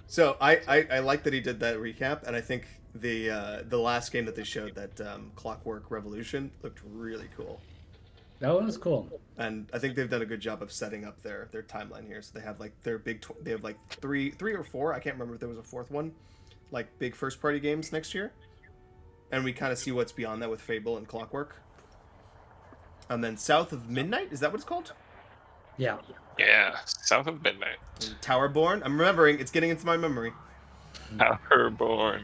So I like that he did that recap, and I think the last game that they showed, that Clockwork Revolution, looked really cool. That one was cool. And I think they've done a good job of setting up their timeline here. So they have like their big they have like three or four, I can't remember if there was a fourth one, like big first party games next year, and we kind of see what's beyond that with Fable and Clockwork. And then South of Midnight, is that what it's called? Yeah. Yeah, South of Midnight. And Towerborn. I'm remembering. It's getting into my memory. Towerborn.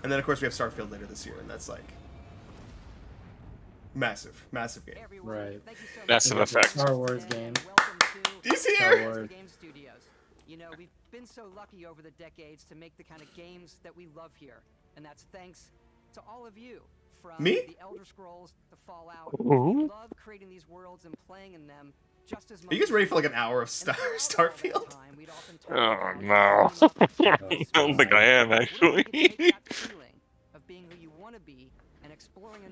And then of course we have Starfield later this year, and that's like massive game. Right. Massive It's a Effect. Star Wars game. He's Star here. Wars. Game Studios. You know, we've been so lucky over the decades to make the kind of games that we love here, and that's thanks to all of you. From Me? the Elder Scrolls, the Fallout. Ooh. We love creating these worlds and playing in them just as much. Are you guys ready for like an hour of Starfield? Oh no. I don't think I am actually.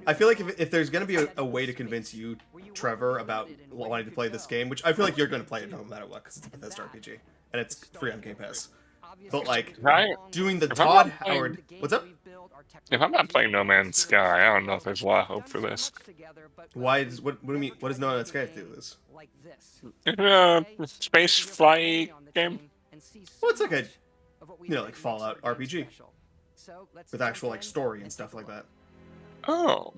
I feel like if there's gonna be a way to convince you, Trevor, about wanting to play this game, which I feel like you're gonna play it no matter what, because it's a Bethesda RPG and it's free on Game Pass. But like Right. doing the If I'm Todd not playing- Howard, what's up? If I'm not playing No Man's Sky, I don't know if there's a lot of hope for this. Why does what do you mean? What does No Man's Sky have to do with this? Space flight game. Well, it's like a like Fallout RPG with actual like story and stuff like that. Oh.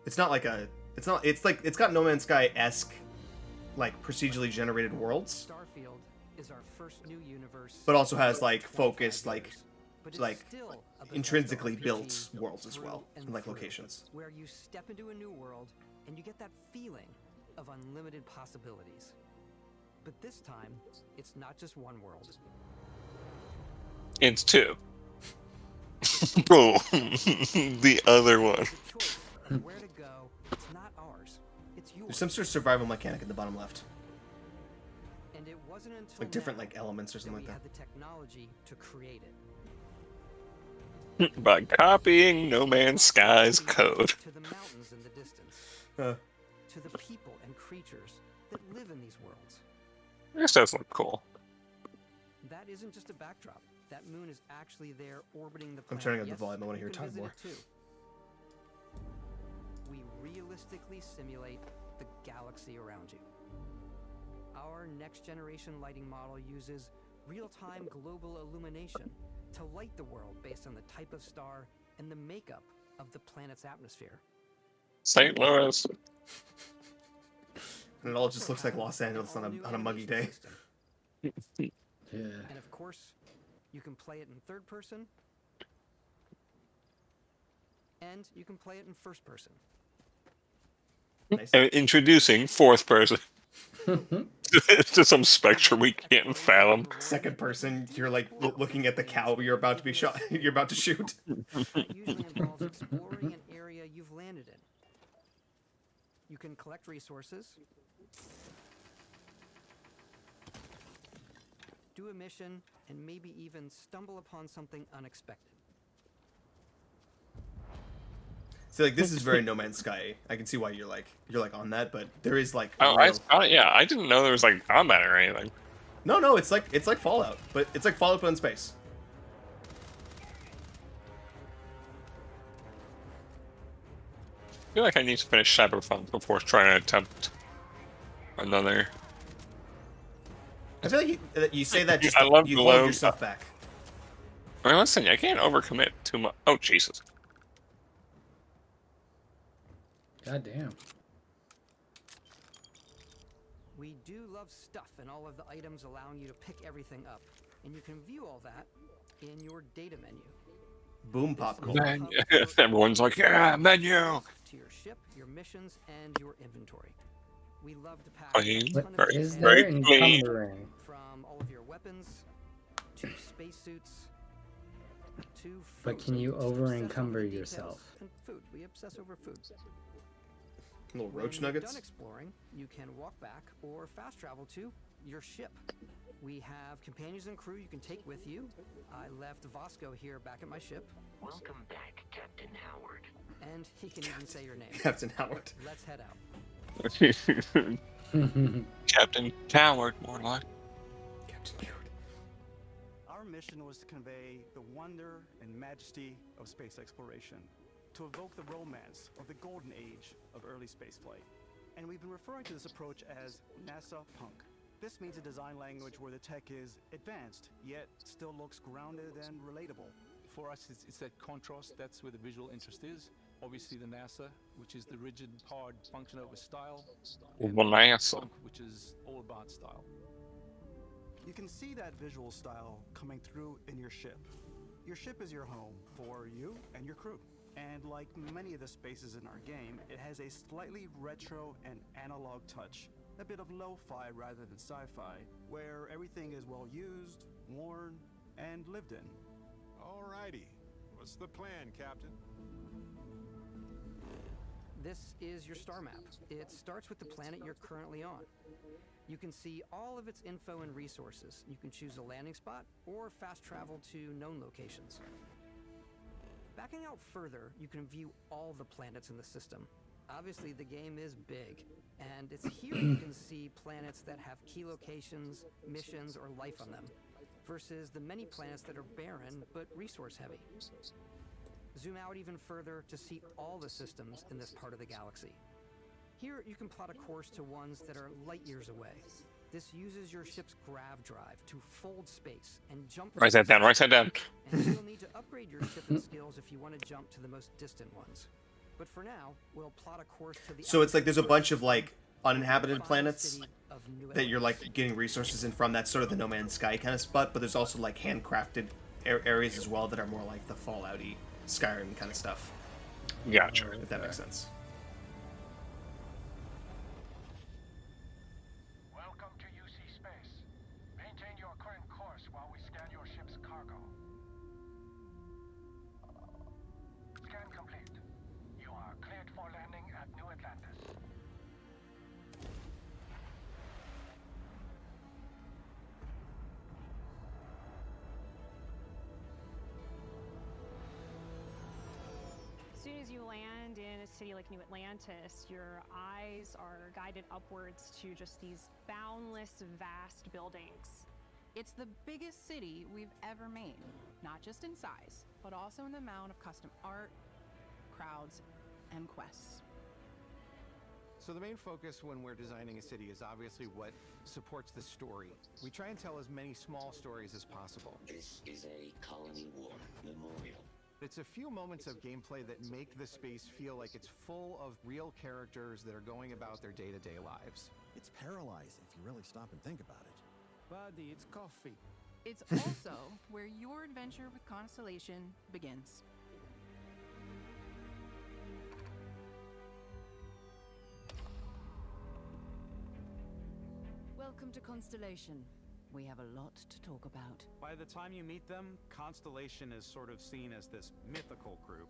It's not like a. It's like it's got No Man's Sky-esque, like procedurally generated worlds, Starfield is our first new universe, but also has like focused, like but it's like still a Bethesda intrinsically RPG built worlds as well, through and like through, locations. where you step into a new world and you get that feeling of unlimited possibilities. But this time, it's not just one world. It's two. Oh, the other one. It's a choice of where to go. It's not ours. It's yours. There's some sort of survival mechanic in the bottom left, And it wasn't until like different now like elements or that something we like had that. the technology to create it. By copying No Man's Sky's code. To the mountains in the distance, Uh, to the people and creatures that live in these worlds. This does look cool. That isn't just a backdrop. That moon is actually there orbiting the I'm planet. turning up the Yes, volume. I wanna you hear can Todd visit more. it too. We realistically simulate the galaxy around you. Our next generation lighting model uses real-time global illumination to light the world based on the type of star and the makeup of the planet's atmosphere. St. Louis. and it all just looks like Los Angeles on a muggy day. Yeah. And of course, you can play it in third person, and you can play it in first person. Nice. Introducing fourth person. To some spectrum we can't fathom. Second person, you're like looking at the cow you're about to be shot. You're about to shoot. That usually involves exploring an area you've landed in. You can collect resources, do a mission, and maybe even stumble upon something unexpected. So like this is very No Man's Sky. I can see why you're like on that, but there is like Oh, yeah, I didn't know there was like combat or anything. no, it's like Fallout, but it's like Fallout but in space. I feel like I need to finish Cyberpunk before trying to attempt another. I feel like you say that just I love you the hold logo. yourself back. I mean, listen, I can't overcommit too much. Oh, Jesus. God damn. We do love stuff and all of the items allowing you to pick everything up. And you can view all that in your data menu. Boom popcorn. Man, everyone's like, yeah, menu. To your ship, your missions, and your inventory. We love to pack Clean, a ton of very- Is data there very clean. encumbering? from all of your weapons to spacesuits to food. But can you We obsess over over-encumber the details yourself? And food. We obsess over food. Little When roach you're nuggets. done exploring, you can walk back or fast travel to your ship. We have companions and crew you can take with you. I left Vasco here back at my ship, Welcome back, Captain Howard. and he can even say your name. Captain Howard. Let's head out. Captain Coward, more like. Captain Howard. Our mission was to convey the wonder and majesty of space exploration, to evoke the romance of the golden age of early spaceflight. And we've been referring to this approach as NASA Punk. This means a design language where the tech is advanced, yet still looks grounded and relatable. For us, it's that contrast. That's where the visual interest is. Obviously, the NASA, which is the rigid, hard function over style. And Well, NASA. Punk, which is all about style. You can see that visual style coming through in your ship. Your ship is your home for you and your crew. And like many of the spaces in our game, it has a slightly retro and analog touch. A bit of lo-fi rather than sci-fi, where everything is well used, worn, and lived in. Alrighty. What's the plan, Captain? This is your star map. It starts with the planet you're currently on. You can see all of its info and resources. You can choose a landing spot or fast travel to known locations. Backing out further, you can view all the planets in the system. Obviously, the game is big, and it's here you can see planets that have key locations, missions, or life on them, versus the many planets that are barren but resource-heavy. Zoom out even further to see all the systems in this part of the galaxy. Here, you can plot a course to ones that are light years away. This uses your ship's grav drive to fold space and jump. Write that down. Write that down. And you'll need to upgrade your shipping skills if you want to jump to the most distant ones. But for now, we'll plot a course to the. So it's like there's a bunch of like uninhabited planets that you're like getting resources in from. That's sort of the No Man's Sky kind of spot. But there's also like handcrafted areas as well that are more like the Fallout-y, Skyrim kind of stuff. Gotcha. If that makes sense. Welcome to UC Space. Maintain your current course while we scan your ship's cargo. Scan complete. You are cleared for landing at New Atlantis. As soon as you land in a city like New Atlantis, your eyes are guided upwards to just these boundless, vast buildings. It's the biggest city we've ever made, not just in size, but also in the amount of custom art, crowds, and quests. So the main focus when we're designing a city is obviously what supports the story. We try and tell as many small stories as possible. This is a Colony War memorial. It's a few moments of gameplay that make the space feel like it's full of real characters that are going about their day-to-day lives. It's paralyzing if you really stop and think about it. Buddy, it's coffee. It's also where your adventure with Constellation begins. Welcome to Constellation. We have a lot to talk about. By the time you meet them, Constellation is sort of seen as this mythical group.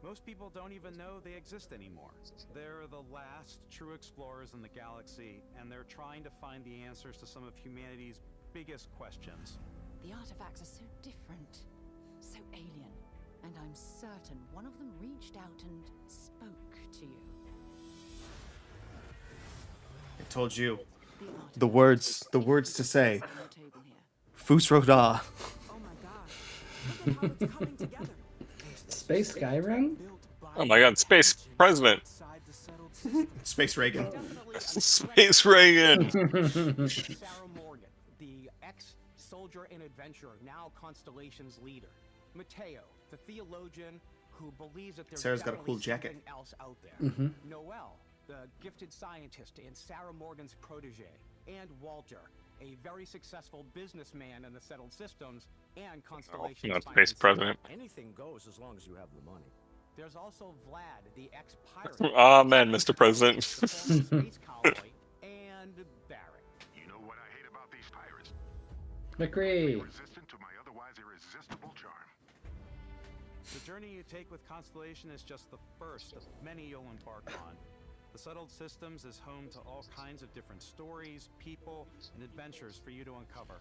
Most people don't even know they exist anymore. They're the last true explorers in the galaxy, and they're trying to find the answers to some of humanity's biggest questions. The artifacts are so different, so alien, and I'm certain one of them reached out and spoke to you. I told you. The words to say. Fus Roda. Oh my god. Look at how it's coming together. Space Skyrim? Oh my god, Space President. Space Reagan. Space Reagan. Sarah Morgan, the ex-soldier and adventurer, now Constellation's leader. Mateo, the theologian who believes that there's Sarah's got a cool definitely jacket. something else out there. Mhm. Noel, the gifted scientist and Sarah Morgan's protege. And Walter, a very successful businessman in the settled systems and Constellation's not Space finance President. Anything goes as long as you have the money. There's also Vlad, the ex-pirate. Amen, Mr. President. the former space cowboy, and Barrett. You know what I hate about these pirates? McCree. Resistant to my otherwise irresistible charm. The journey you take with Constellation is just the first of many you'll embark on. The Settled Systems is home to all kinds of different stories, people, and adventures for you to uncover.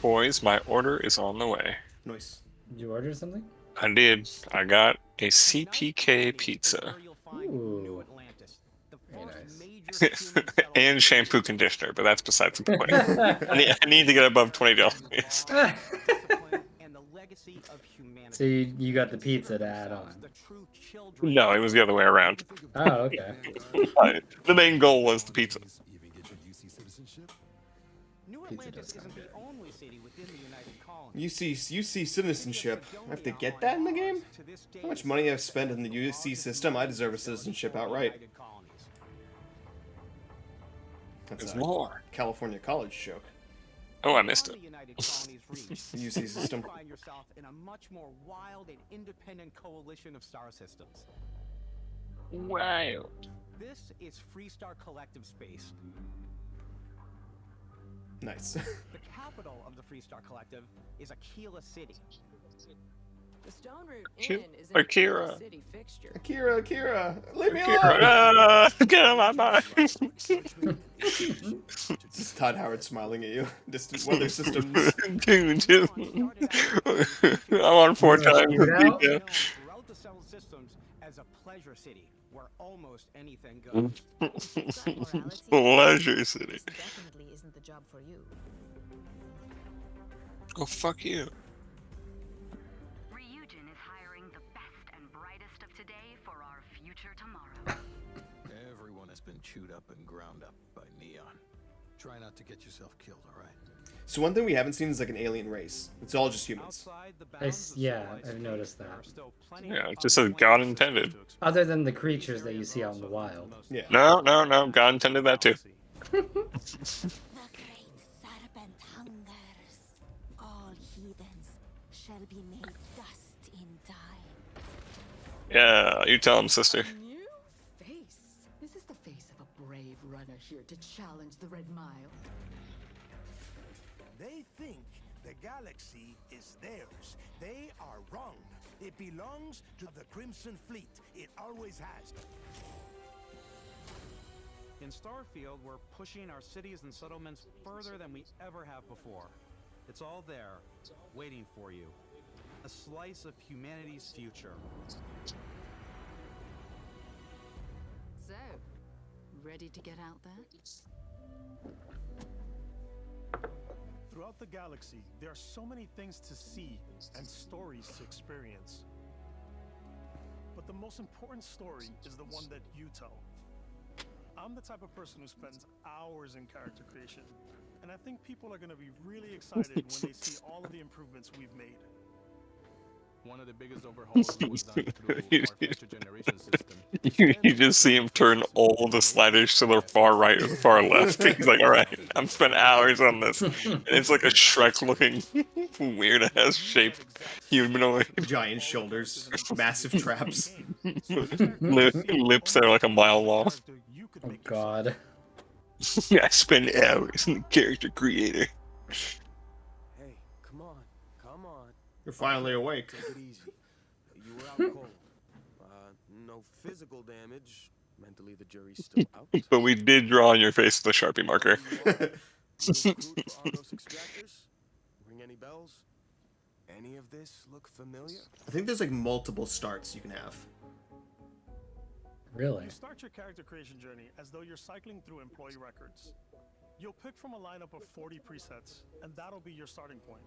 Boys, my order is on the way. Nice. Did you order something? I did. I got a CPK pizza. Ooh. Very nice. And shampoo conditioner, but that's besides the point. I need to get above $20. And the legacy of humanity. So you got the pizza to add on. No, it was the other way around. Oh, okay. The main goal was the pizza. New Atlantis isn't the only city within the United Colonies. UC citizenship. I have to get that in the game? How much money I've spent in the UC system? I deserve a citizenship outright. That's a California college joke. Oh, I missed it. UC system. Find yourself in a much more wild and independent coalition of star systems. Wild. This is Freestar Collective Space. Nice. The capital of the Freestar Collective is Aquila City. The Stone Root Ki- Inn is an Akira. Aquila City fixture. Akira, leave me Akira, alone! get out of my mind! Just Todd Howard smiling at you. Distant weather systems. Dude. I'm on 4 times. Throughout the settled systems as a pleasure city where almost anything goes. Pleasure City. This definitely isn't the job for you. Oh, fuck you. Ryujin is hiring the best and brightest of today for our future tomorrow. Everyone has been chewed up and ground up by Neon. Try not to get yourself killed, alright? So one thing we haven't seen is like an alien race. It's all just humans. Yeah, I've noticed that. Yeah, it just says God intended. Other than the creatures that you see out in the wild. Yeah. No, God intended that too. The great serpent hungers. All heathens shall be made dust in time. Yeah, you tell him, sister. New face. This is the face of a brave runner here to challenge the Red Mile. They think the galaxy is theirs. They are wrong. It belongs to the Crimson Fleet. It always has. In Starfield, we're pushing our cities and settlements further than we ever have before. It's all there, waiting for you. A slice of humanity's future. So, ready to get out there? Throughout the galaxy, there are so many things to see and stories to experience. But the most important story is the one that you tell. I'm the type of person who spends hours in character creation, and I think people are going to be really excited when they see all of the improvements we've made. One of the biggest overhauls was done through our future generation system. You just see him turn all the sliders to the far right or the far left. He's like, alright, I'm spending hours on this. And it's like a Shrek looking weird ass shaped humanoid. Giant shoulders, massive traps. Lips that are like a mile long. Oh god. I spend hours in the character creator. Hey, come on. You're finally awake. Take it easy. You were out cold. No physical damage. Mentally, the jury's still out. But we did draw on your face with a Sharpie marker. Ring any bells? Any of this look familiar? I think there's like multiple starts you can have. Really? You start your character creation journey as though you're cycling through employee records. You'll pick from a lineup of 40 presets, and that'll be your starting point.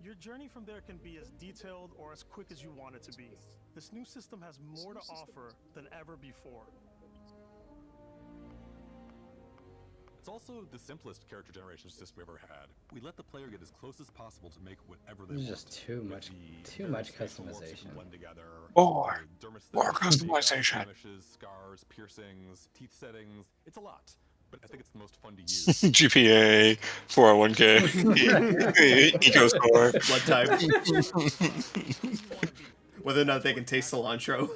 Your journey from there can be as detailed or as quick as you want it to be. This new system has more to offer than ever before. It's also the simplest character generation system we ever had. We let the player get as close as possible to make whatever they There's want. just too much customization. More customization. Blemishes, scars, piercings, teeth settings. It's a lot, but I think it's the most fun to use. GPA, 401k, eco score, blood type. Whether or not they can taste cilantro.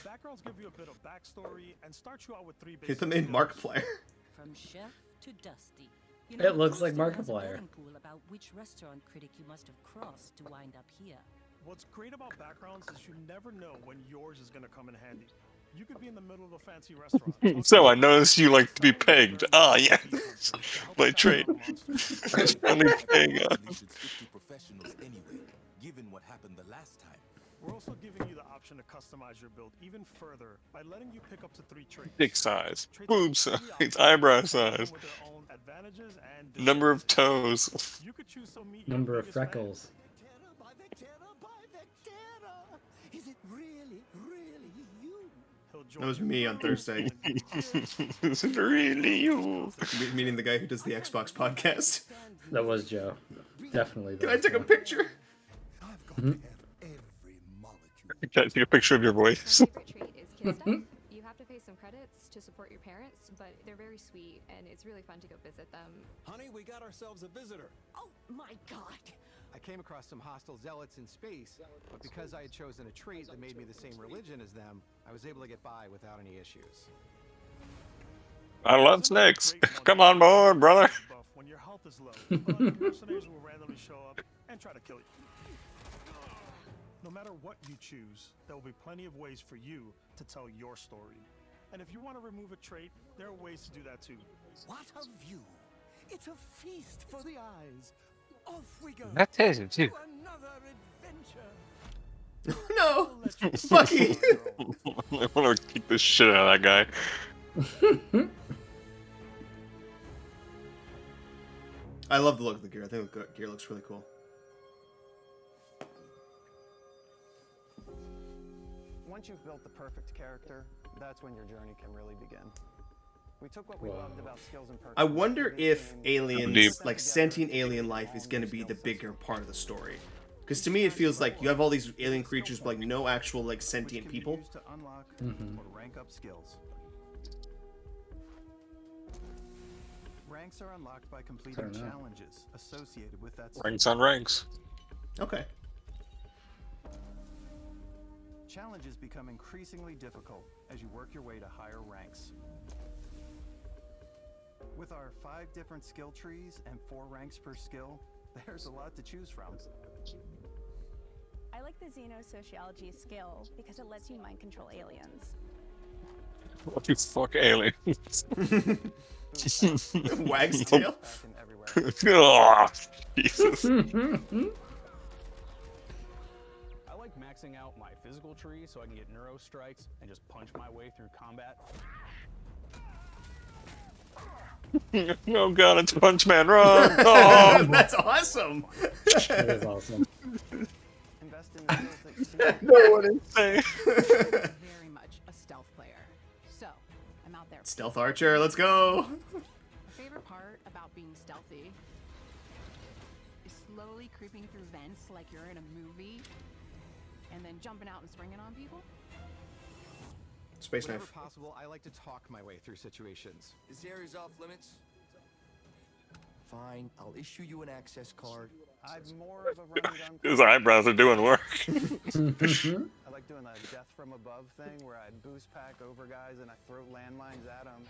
Backgrounds give you a bit of backstory and start you out with 3 basic Get them in Markiplier. From chef to Dusty. It looks like Markiplier. About which restaurant critic you must have crossed to wind up here. What's great about backgrounds is you never know when yours is going to come in handy. You could be in the middle of a fancy restaurant. So I noticed you like to be pegged. Ah, yeah. My trait. Only peg. Professionals anyway, given what happened the last time. We're also giving you the option to customize your build even further by letting you pick up to 3 traits. Dick size, Traits boob are size, completely eyebrow optional, size, with their own advantages and number of disadvantages. toes. You could choose to meet your Number of biggest fan. freckles. Is it really you? He'll join That was you me on Thursday. Is it really you? Meeting the guy who does the Xbox podcast. That was Joe. Definitely. Can I take a picture? Mhm. Can I take a picture of your voice? My favorite trait is kid stuff. You have to pay some credits to support your parents, but they're very sweet, and it's really fun to go visit them. Honey, we got ourselves a visitor. Oh my god! I came across some hostile zealots in space, but because I had chosen a trait that made me the same religion as them, I was able to get by without any issues. I love snakes. Come on board, brother. Buff when your health is low, but mercenaries will randomly show up and try to kill you. No matter what you choose, there will be plenty of ways for you to tell your story. And if you want to remove a trait, there are ways to do that too. What a view! It's a feast for the eyes. Off we go. That tastes it too. To another adventure. No! Fucky! I want to kick the shit out of that guy. I love the look of the gear. I think the gear looks really cool. Once you've built the perfect character, that's when your journey can really begin. We took what we loved about skills and perks. I wonder if Deep. aliens, like sentient alien life, is going to be the bigger part of the story. Because to me, it feels like you have all these alien creatures, but like no actual like sentient people. To unlock Mhm. or rank up skills. Ranks are unlocked by completing Fair enough. challenges associated with that skill. Ranks on ranks. Okay. Challenges become increasingly difficult as you work your way to higher ranks. With our 5 different skill trees and 4 ranks per skill, there's a lot to choose from. I like the xenosociology skill because it lets you mind control aliens. What you fuck aliens? Wags tail. Oh, Jesus. I like maxing out my physical tree so I can get neuro strikes and just punch my way through combat. Oh god, it's Punch Man, run! Oh, That's awesome. That is awesome. Invest in the skills that you no one insane. Very much a stealth player. So, I'm out there. Stealth archer, let's go. My favorite part about being stealthy is slowly creeping through vents like you're in a movie and then jumping out and springing on people. Space Whenever knife. possible, I like to talk my way through situations. This area's off limits. Fine, I'll issue you an access card. I'm more of a run and gun. His eyebrows are doing work. I like doing the death from above thing where I boost pack over guys and I throw landmines at them.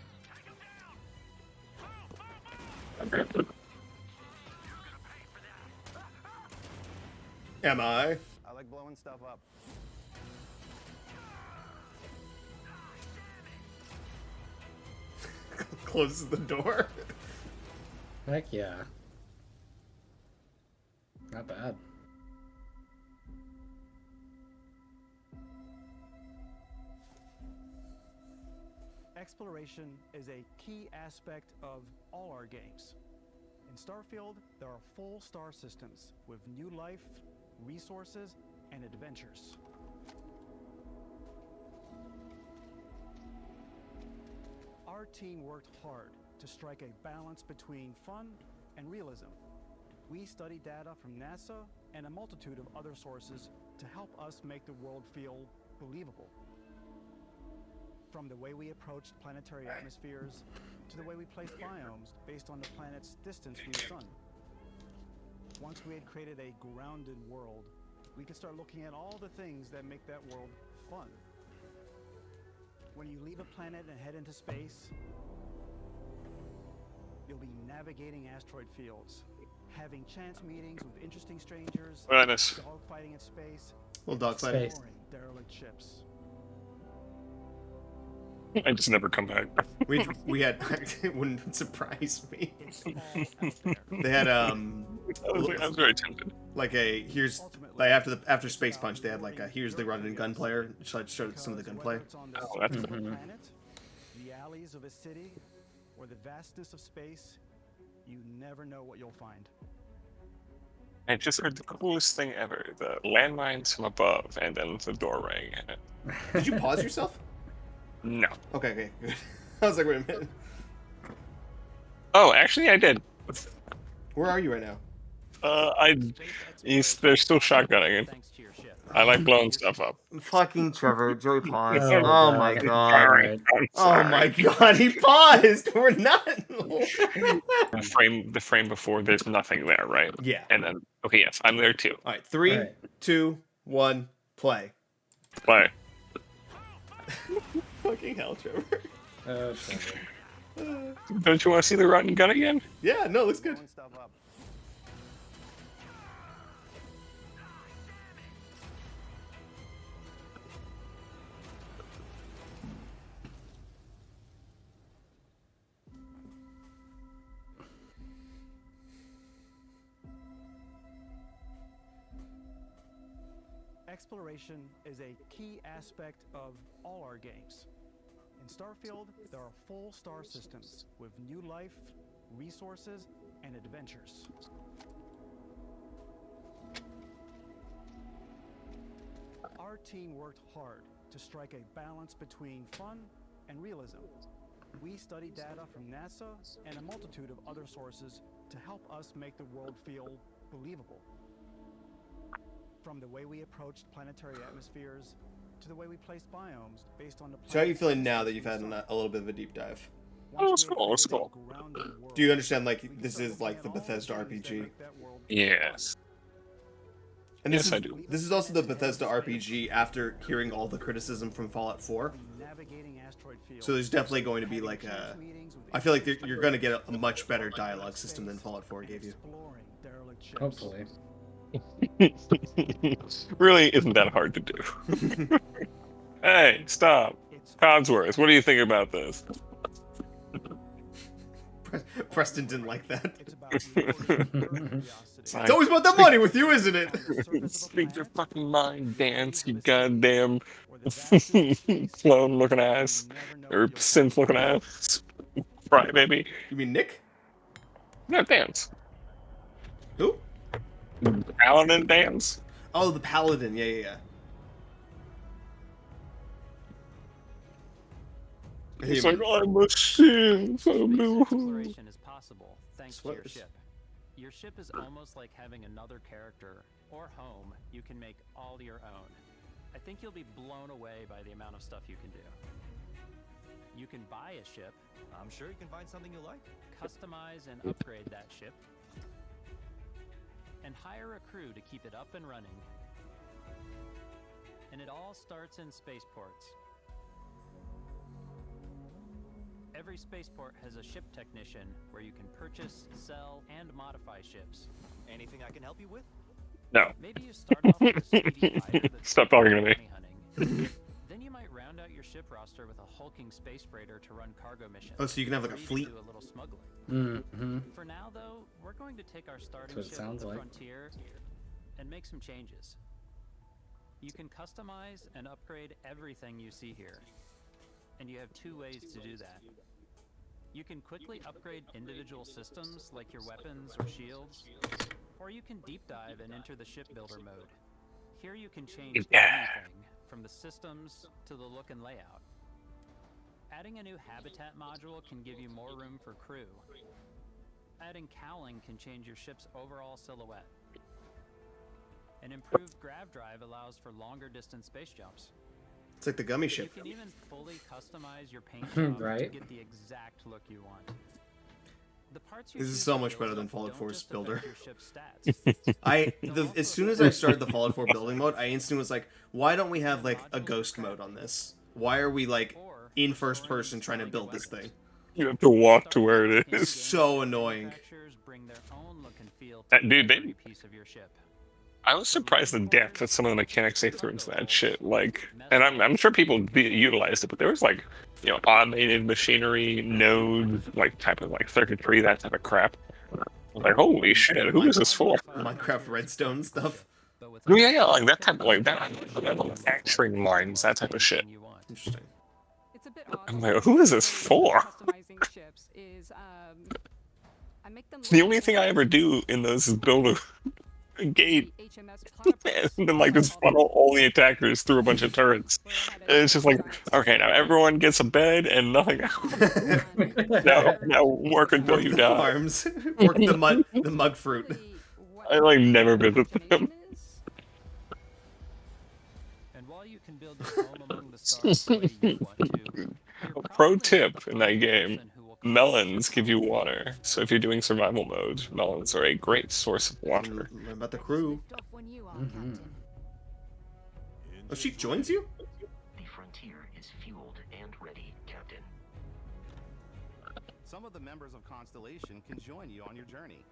Am I? I like blowing stuff up. Closes the door. Heck yeah. Not bad. Exploration is a key aspect of all our games. In Starfield, there are full star systems with new life, resources, and adventures. Our team worked hard to strike a balance between fun and realism. We studied data from NASA and a multitude of other sources to help us make the world feel believable. From the way we approached planetary atmospheres to the way we placed biomes based on the planet's distance from the sun. Once we had created a grounded world, we could start looking at all the things that make that world fun. When you leave a planet and head into space, you'll be navigating asteroid fields, having chance meetings with interesting strangers, Nice. dogfighting in space, Little dogfighting. exploring derelict ships. I just never come back. We had it wouldn't surprise me. They had I was very tempted. like a here's Like after Space Punch, they had like a here's the run and gun player. So I showed some of the gunplay. Oh, that's cool. Planet, the alleys of a city, or the vastness of space, you never know what you'll find. I just heard the coolest thing ever: the landmines from above, and then the door rang. Did you pause yourself? No. Okay, good. I was like, wait a minute. Oh, actually, I did. Where are you right now? They're still shotgunning it. I like blowing stuff up. Fucking Trevor, Joey paused. Oh, Oh God. my god. Alright. Oh my god, he paused. We're not. The frame before, there's nothing there, right? Yeah. And then, okay, yes, I'm there too. All right, 3, 2, 1, play. Play. Fucking hell, Trevor. Trevor. Don't you want to see the rotten gun again? Yeah, no, looks good. Exploration is a key aspect of all our games. In Starfield, there are full star systems with new life, resources, and adventures. Our team worked hard to strike a balance between fun and realism. We studied data from NASA and a multitude of other sources to help us make the world feel believable. From the way we approached planetary atmospheres to the way we placed biomes based on the. So how are you feeling now that you've had a little bit of a deep dive? Oh, it's cool. It's cool. Do you understand, like, this is like the Bethesda RPG? Yes. And this Yes, is, I do. This is also the Bethesda RPG after hearing all the criticism from Fallout 4. So there's definitely going to be like a. I feel like you're going to get a much better dialogue system than Fallout 4 gave you. Hopefully. Really isn't that hard to do. Hey, stop. Codsworth, what do you think about this? Preston didn't like that. It's always about the money with you, isn't it? Speak your fucking mind, dance, you goddamn clone looking ass. Or synth looking ass. Right, baby. You mean Nick? No, dance. Who? Paladin dance? Oh, the Paladin. Yeah. He's like, I'm a synth. Exploration is possible thanks to your ship. Your ship is almost like having another character or home you can make all your own. I think you'll be blown away by the amount of stuff you can do. You can buy a ship. I'm sure you can find something you like. Customize and upgrade that ship. And hire a crew to keep it up and running. And it all starts in spaceports. Every spaceport has a ship technician where you can purchase, sell, and modify ships. Anything I can help you with? No. Maybe you start off with a speedy fighter that's Stop talking to me. bounty hunting. Then you might round out your ship roster with a hulking space freighter to run cargo missions. Oh, so you can have like a or even fleet? do a little smuggling. Mm-hmm. For now, though, we're going to take our starting That's what it ship sounds to the like. frontier and make some changes. You can customize and upgrade everything you see here. And you have two ways to do that. You can quickly upgrade individual systems like your weapons or shields, or you can deep dive and enter the shipbuilder mode. Here you can change anything, from the systems to the look and layout. Adding a new habitat module can give you more room for crew. Adding cowling can change your ship's overall silhouette. An improved grav drive allows for longer distance space jumps. It's like the gummy ship. You can even fully customize your paint job to Right. get the exact look you want. The parts you This is choose so to much build better than Fallout don't 4's just builder. affect your ship's stats. As soon as I started the Fallout 4 building mode, I instantly was like, why don't we have like a ghost mode on this? Why are we like in first person trying to build this thing? You have to walk to where it It's is. so annoying. Dude, I was surprised the depth that some of the mechanics they threw into that shit. Like, and I'm sure people utilized it, but there was like, you know, automated machinery, nodes, like type of like circuitry, that type of crap. I was like, holy shit, who is this for? Minecraft redstone stuff. Oh, yeah, like that type of like that manufacturing lines, that type of shit. Interesting. It's a bit odd. I'm like, who is this for? Customizing ships is I make them The only thing I ever do in those is build a gate and then like just funnel all the attackers through a bunch of turrets. And it's just like, okay, now everyone gets a bed and nothing else. now work until you the die. farms. Work the mug fruit. I like never visit them. And while you can build your home among the stars the way you want to, A pro tip in that game, melons give you water. So if you're doing survival mode, melons are a great source of water. Learn about the crew. Oh, she joins you? The frontier is fueled and ready, Captain. Some of the members of Constellation can join you on your journey.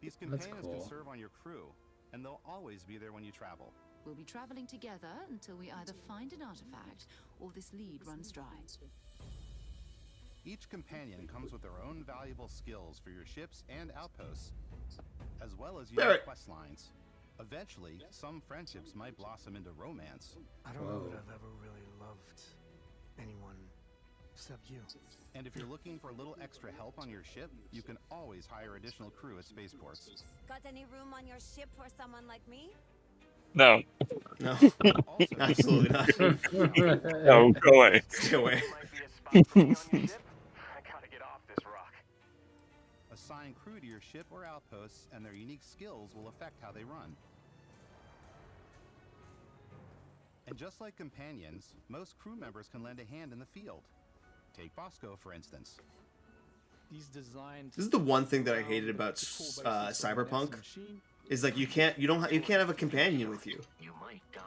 These That's companions cool. can serve on your crew, and they'll always be there when you travel. We'll be traveling together until we either find an artifact or this lead runs dry. Each companion comes with their own valuable skills for your ships and outposts, as well as unique quest lines. Eventually, some friendships might blossom into romance. I don't know that I've ever really loved anyone except you. And if you're looking for a little extra help on your ship, you can always hire additional crew at spaceports. Got any room on your ship for someone like me? No. No. Absolutely not. No, go away. Go away. Assign crew to your ship or outposts, and their unique skills will affect how they run. And just like companions, most crew members can lend a hand in the field. Take Bosco, for instance. These designs. This is the one thing that I hated about Cyberpunk. Is like you can't have a companion with you. You might die.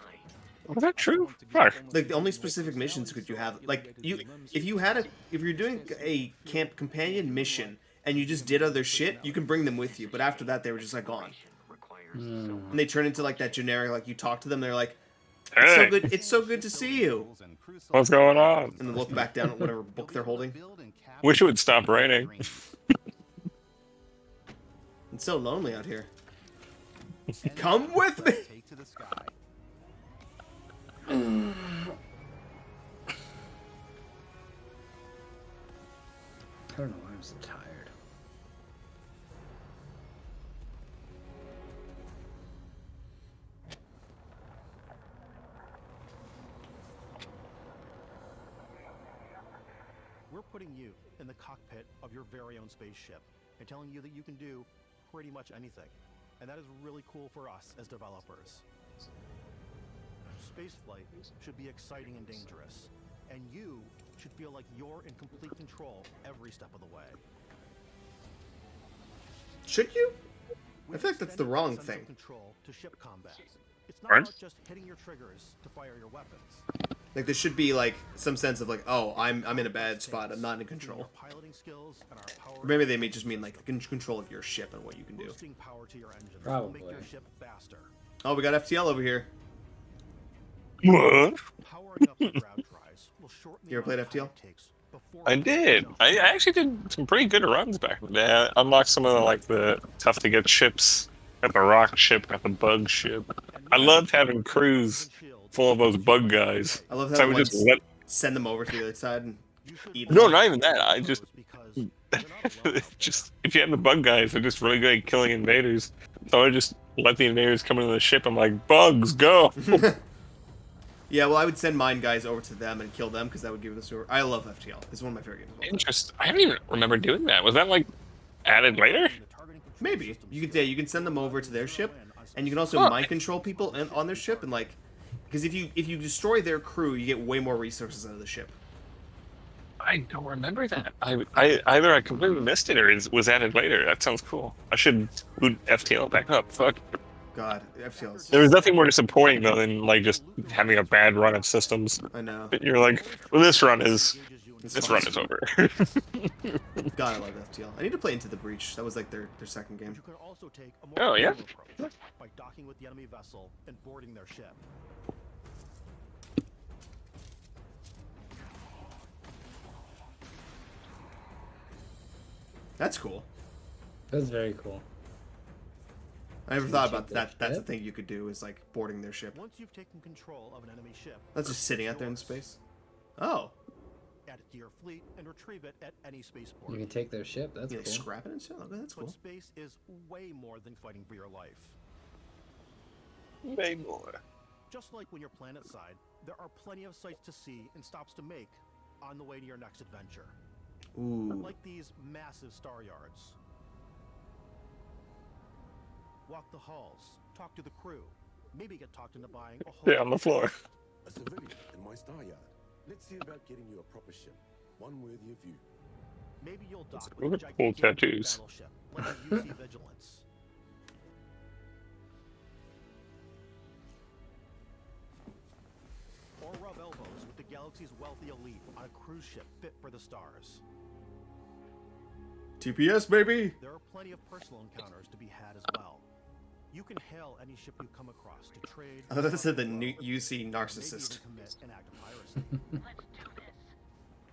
Was that true? Fuck. Like the only specific missions could you have, like if you're doing a camp companion mission and you just did other shit, you can bring them with you. But after that, they were just like gone. And they turn into like that generic, like you talk to them, they're like, "It's so good, it's so good to see you." What's going on? And then look back down at whatever book they're holding. Wish it would stop raining. It's so lonely out here. Come with me. I don't know why I'm so tired. We're putting you in the cockpit of your very own spaceship and telling you that you can do pretty much anything. And that is really cool for us as developers. Spaceflight should be exciting and dangerous, and you should feel like you're in complete control every step of the way. Should you? I feel like that's the wrong thing. Control to ship combat. It's not Right. about just hitting your triggers to fire your weapons. Like there should be like some sense of like, oh, I'm in a bad spot. I'm not in control. Piloting skills and our power. Or maybe they may just mean like control of your ship and what you can do. Boosting power to your engines will Probably. make your ship faster. Oh, we got FTL over here. What? Powering up the ground tries will shorten the You ever played amount of time FTL? it takes before I did. I actually did some pretty good runs back in the day. I unlocked some of the like the tough to get ships. Got the rock ship, got the bug ship. I loved having crews full of those bug guys. I love So how I would just send them over to the other side and eat them. No, not even that. I just if you have the bug guys, they're just really good at killing invaders. So I just let the invaders come into the ship. I'm like, bugs, go. Yeah, well, I would send mine guys over to them and kill them because that would give us. I love FTL. It's one of my favorite games. Interesting. I don't even remember doing that. Was that like added later? Maybe you can send them over to their ship, and you can also mind control people on their ship and like, because if you destroy their crew, you get way more resources out of the ship. I don't remember that. I either I completely missed it or it was added later. That sounds cool. I should boot FTL back up. Fuck. God, FTL is There was nothing more disappointing though than like just having a bad run of systems. I know. But you're like, well, this run is over. God, I love FTL. I need to play Into the Breach. That was like their second game. You could also take a more Oh, yeah? approach by docking with the enemy vessel and boarding their ship. That's cool. That's very cool. I never thought about that. That's a thing you could do, is like boarding their ship. Once you've taken control of an enemy ship, That's just sitting out there in space. Oh. add it to your fleet and retrieve it at any spaceport. You can take their ship. That's Yeah, cool. scrap it and stuff. Okay, that's But cool. space is way more than fighting for your life. Way more. Just like when you're planet side, there are plenty of sights to see and stops to make on the way to your next adventure. Ooh. Like these massive star yards. Walk the halls, talk to the crew, maybe get talked into buying a whole... Yeah, on the floor. A civilian in my star yard. Let's see about getting you a proper ship, one worthy of you. Maybe you'll dock Look with a at cool gigantic tattoos. battleship, like a UC Vigilance. Or rub elbows with the galaxy's wealthy elite on a cruise ship fit for the stars. TPS, baby! There are plenty of personal encounters to be had as well. You can hail any ship you come across to trade. I thought this said the new UC narcissist. Commit an act of piracy.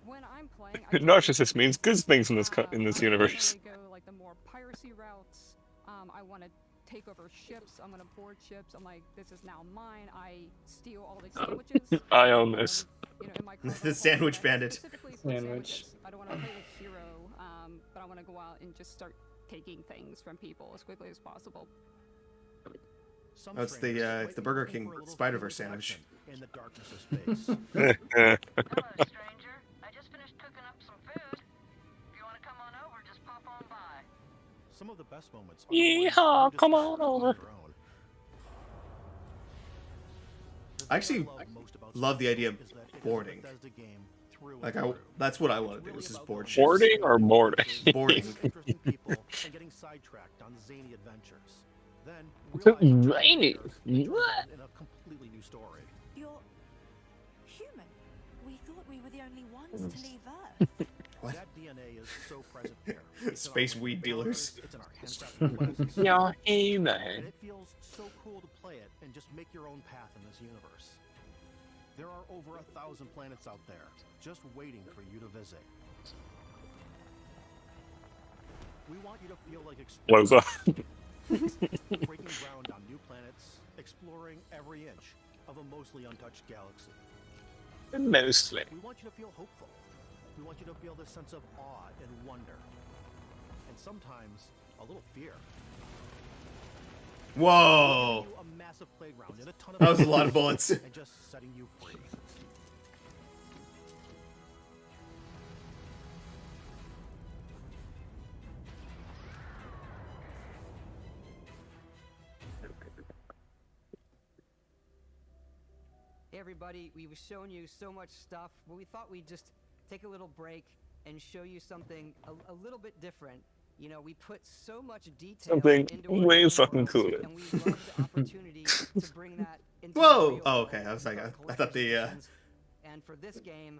When I'm playing, Narcissist means good things in this universe. I go like the more piracy routes. I want to take over ships. I'm gonna board ships. I'm like, this is now mine. I steal all the sandwiches. I own this. You know, in my The sandwich bandit. specifically for sandwiches. I don't want to play the hero, but I want to go out and just start taking things from people as quickly as possible. Oh, it's the Burger King Spider-Verse sandwich. In the darkness of space. Hello, stranger. I just finished cooking up some food. If you want to come on over, just pop on by. Some of the best moments are Yeehaw, come on over. I actually love the idea of boarding. Like, that's what I want to do, is just board ships. Boarding or boarding? Boarding. Interesting people and getting sidetracked on zany adventures. Then Zany? What? In a completely new story. You're human. We thought we were the only ones to leave Earth. What? That DNA is so present here. It's in our Space weed dealers. It's in our handcrafted planets. You're And human. it feels so cool to play it and just make your own path in this universe. There are over 1,000 planets out there, just waiting for you to visit. We want you to feel like Blows up. breaking ground on new planets, exploring every inch of a mostly untouched galaxy. Mostly. We want you to feel hopeful. We want you to feel this sense of awe and wonder. And sometimes a little fear. Whoa! A massive playground and a ton of That was a lot of bullets. And just setting you free. Hey everybody, we've shown you so much stuff, but we thought we'd just take a little break and show you something a little bit different. You know, we put so much detail Something into our way world, fucking cooler. and we love the opportunity to bring that into Whoa! the real Oh, world okay. I was like, with our I thought the collector's And for this game,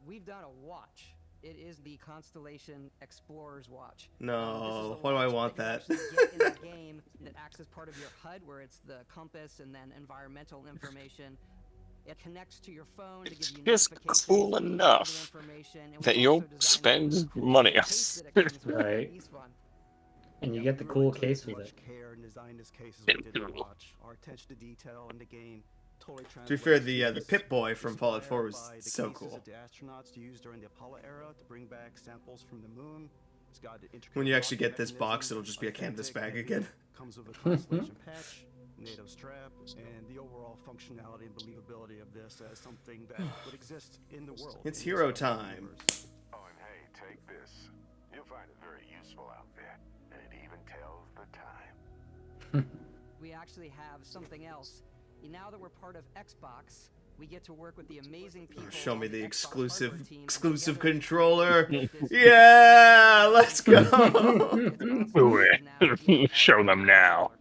we've done a watch. It is the Constellation Explorer's Watch. No, why do I want that? Get in the game that acts as part of your HUD, where it's the compass and then environmental information. It connects to your phone to give you Just notifications, cool enough that you'll spend money on it. Right. And you get the cool case with it. Care and designed this case as we did in the watch. Our attention to detail in the game totally To be fair, the Pip-Boy from Fallout 4 was so cool. The astronauts used during the Apollo era to bring back samples from the moon. It's got When you actually get this box, it'll just be a canvas bag again. Comes with a Constellation patch, NATO strap, and the overall functionality and believability of this as something that would exist in the world. It's hero time. Oh, and hey, take this. You'll find it very useful out there, and it even tells the time. We actually have something else. Now that we're part of Xbox, we get to work with the amazing people. Show me on the Xbox exclusive hardware team, and exclusive together controller. make this Yeah, let's go. Do it. Show them now.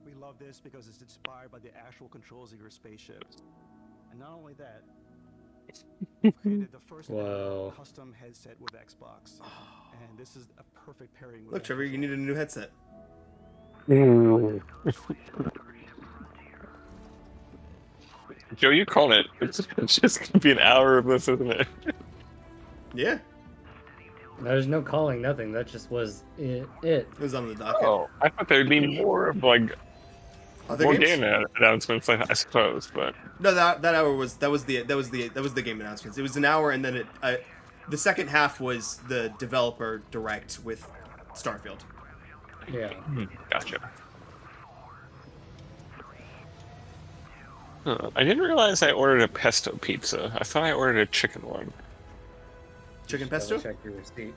We love this because it's inspired by the actual controls of your spaceship. And not only that, we've created the first Whoa. custom headset with Xbox. And this is a perfect pairing with Look, Trevor, you need a new headset. Joe, you called it. It's just gonna be an hour of this, isn't it? Yeah. There's no calling, nothing. That just was it. It was on the docket. Oh, I thought there'd be more of like Other more games? game announcements, I suppose. But No, that hour was the game announcements. It was an hour, and then the second half was the developer direct with Starfield. Yeah. Gotcha. I didn't realize I ordered a pesto pizza. I thought I ordered a chicken one. Chicken pesto? Check your receipt.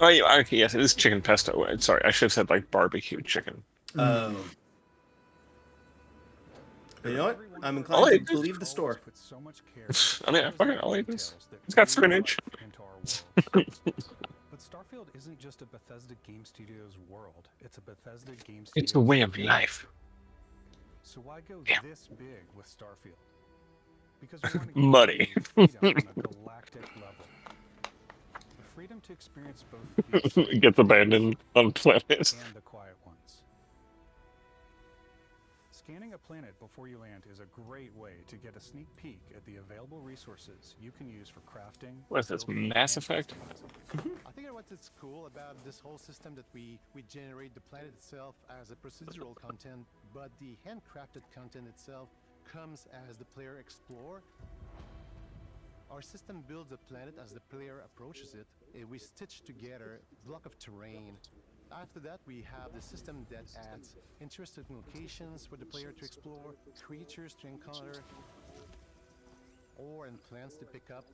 Oh yeah, okay, yes, it is chicken pesto. Sorry, I should have said like barbecue chicken. You know what? I'm inclined to believe the store. I mean, I'll eat this. It's got spinach. But Starfield isn't just a Bethesda Game Studios world. It's a Bethesda Game Studios. It's a way of life. So why go this big with Starfield? Because we want to Muddy. freedom on a galactic level. The freedom to experience both the It gets abandoned on planets. and the quiet ones. Scanning a planet before you land is a great way to get a sneak peek at the available resources you can use for crafting. What is this, Mass Effect? I think what's cool about this whole system that we generate the planet itself as a procedural content, but the handcrafted content itself comes as the player explore. Our system builds a planet as the player approaches it. We stitch together a block of terrain. After that, we have the system that adds interesting locations for the player to explore, creatures to encounter, ore and plants to pick up.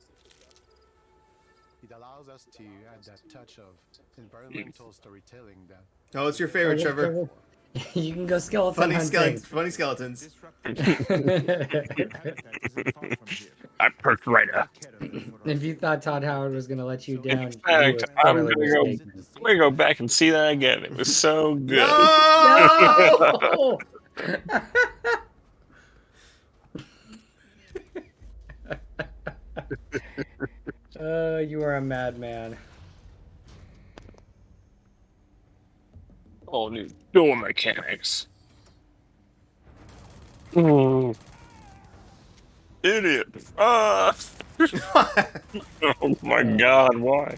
It allows us to add that touch of environmental storytelling that... Oh, it's your favorite, Trevor. You can go skeleton hunting. Funny skeletons. I perked right up. If you thought Todd Howard was going to let you down, In fact, I'm gonna go back and see that again. It was so good. No! You are a madman. All new door mechanics. Mm. Idiot. Ah. Oh my god, why?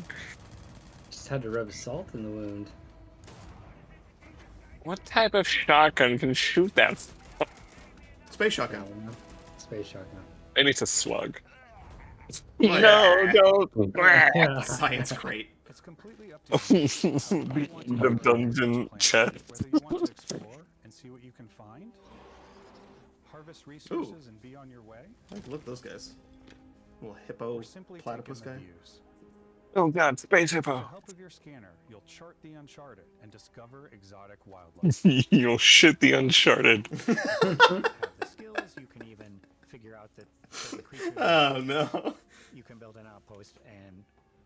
Just had to rub salt in the wound. What type of shotgun can shoot that? Space shotgun. Space shotgun. Maybe it's a slug. Oh, No, don't. Yeah. Science crate. It's completely up to you. The dungeon chest. Whether you want to explore and see what you can find, harvest resources and be on your way, Look at those guys. Little hippo or simply platypus take in guy. the views. Oh god, space With the hippo. help of your scanner, you'll chart the uncharted and discover exotic wildlife. You'll shit the uncharted. Have the skills, you can even figure out that certain creatures. Oh no. You can build an outpost and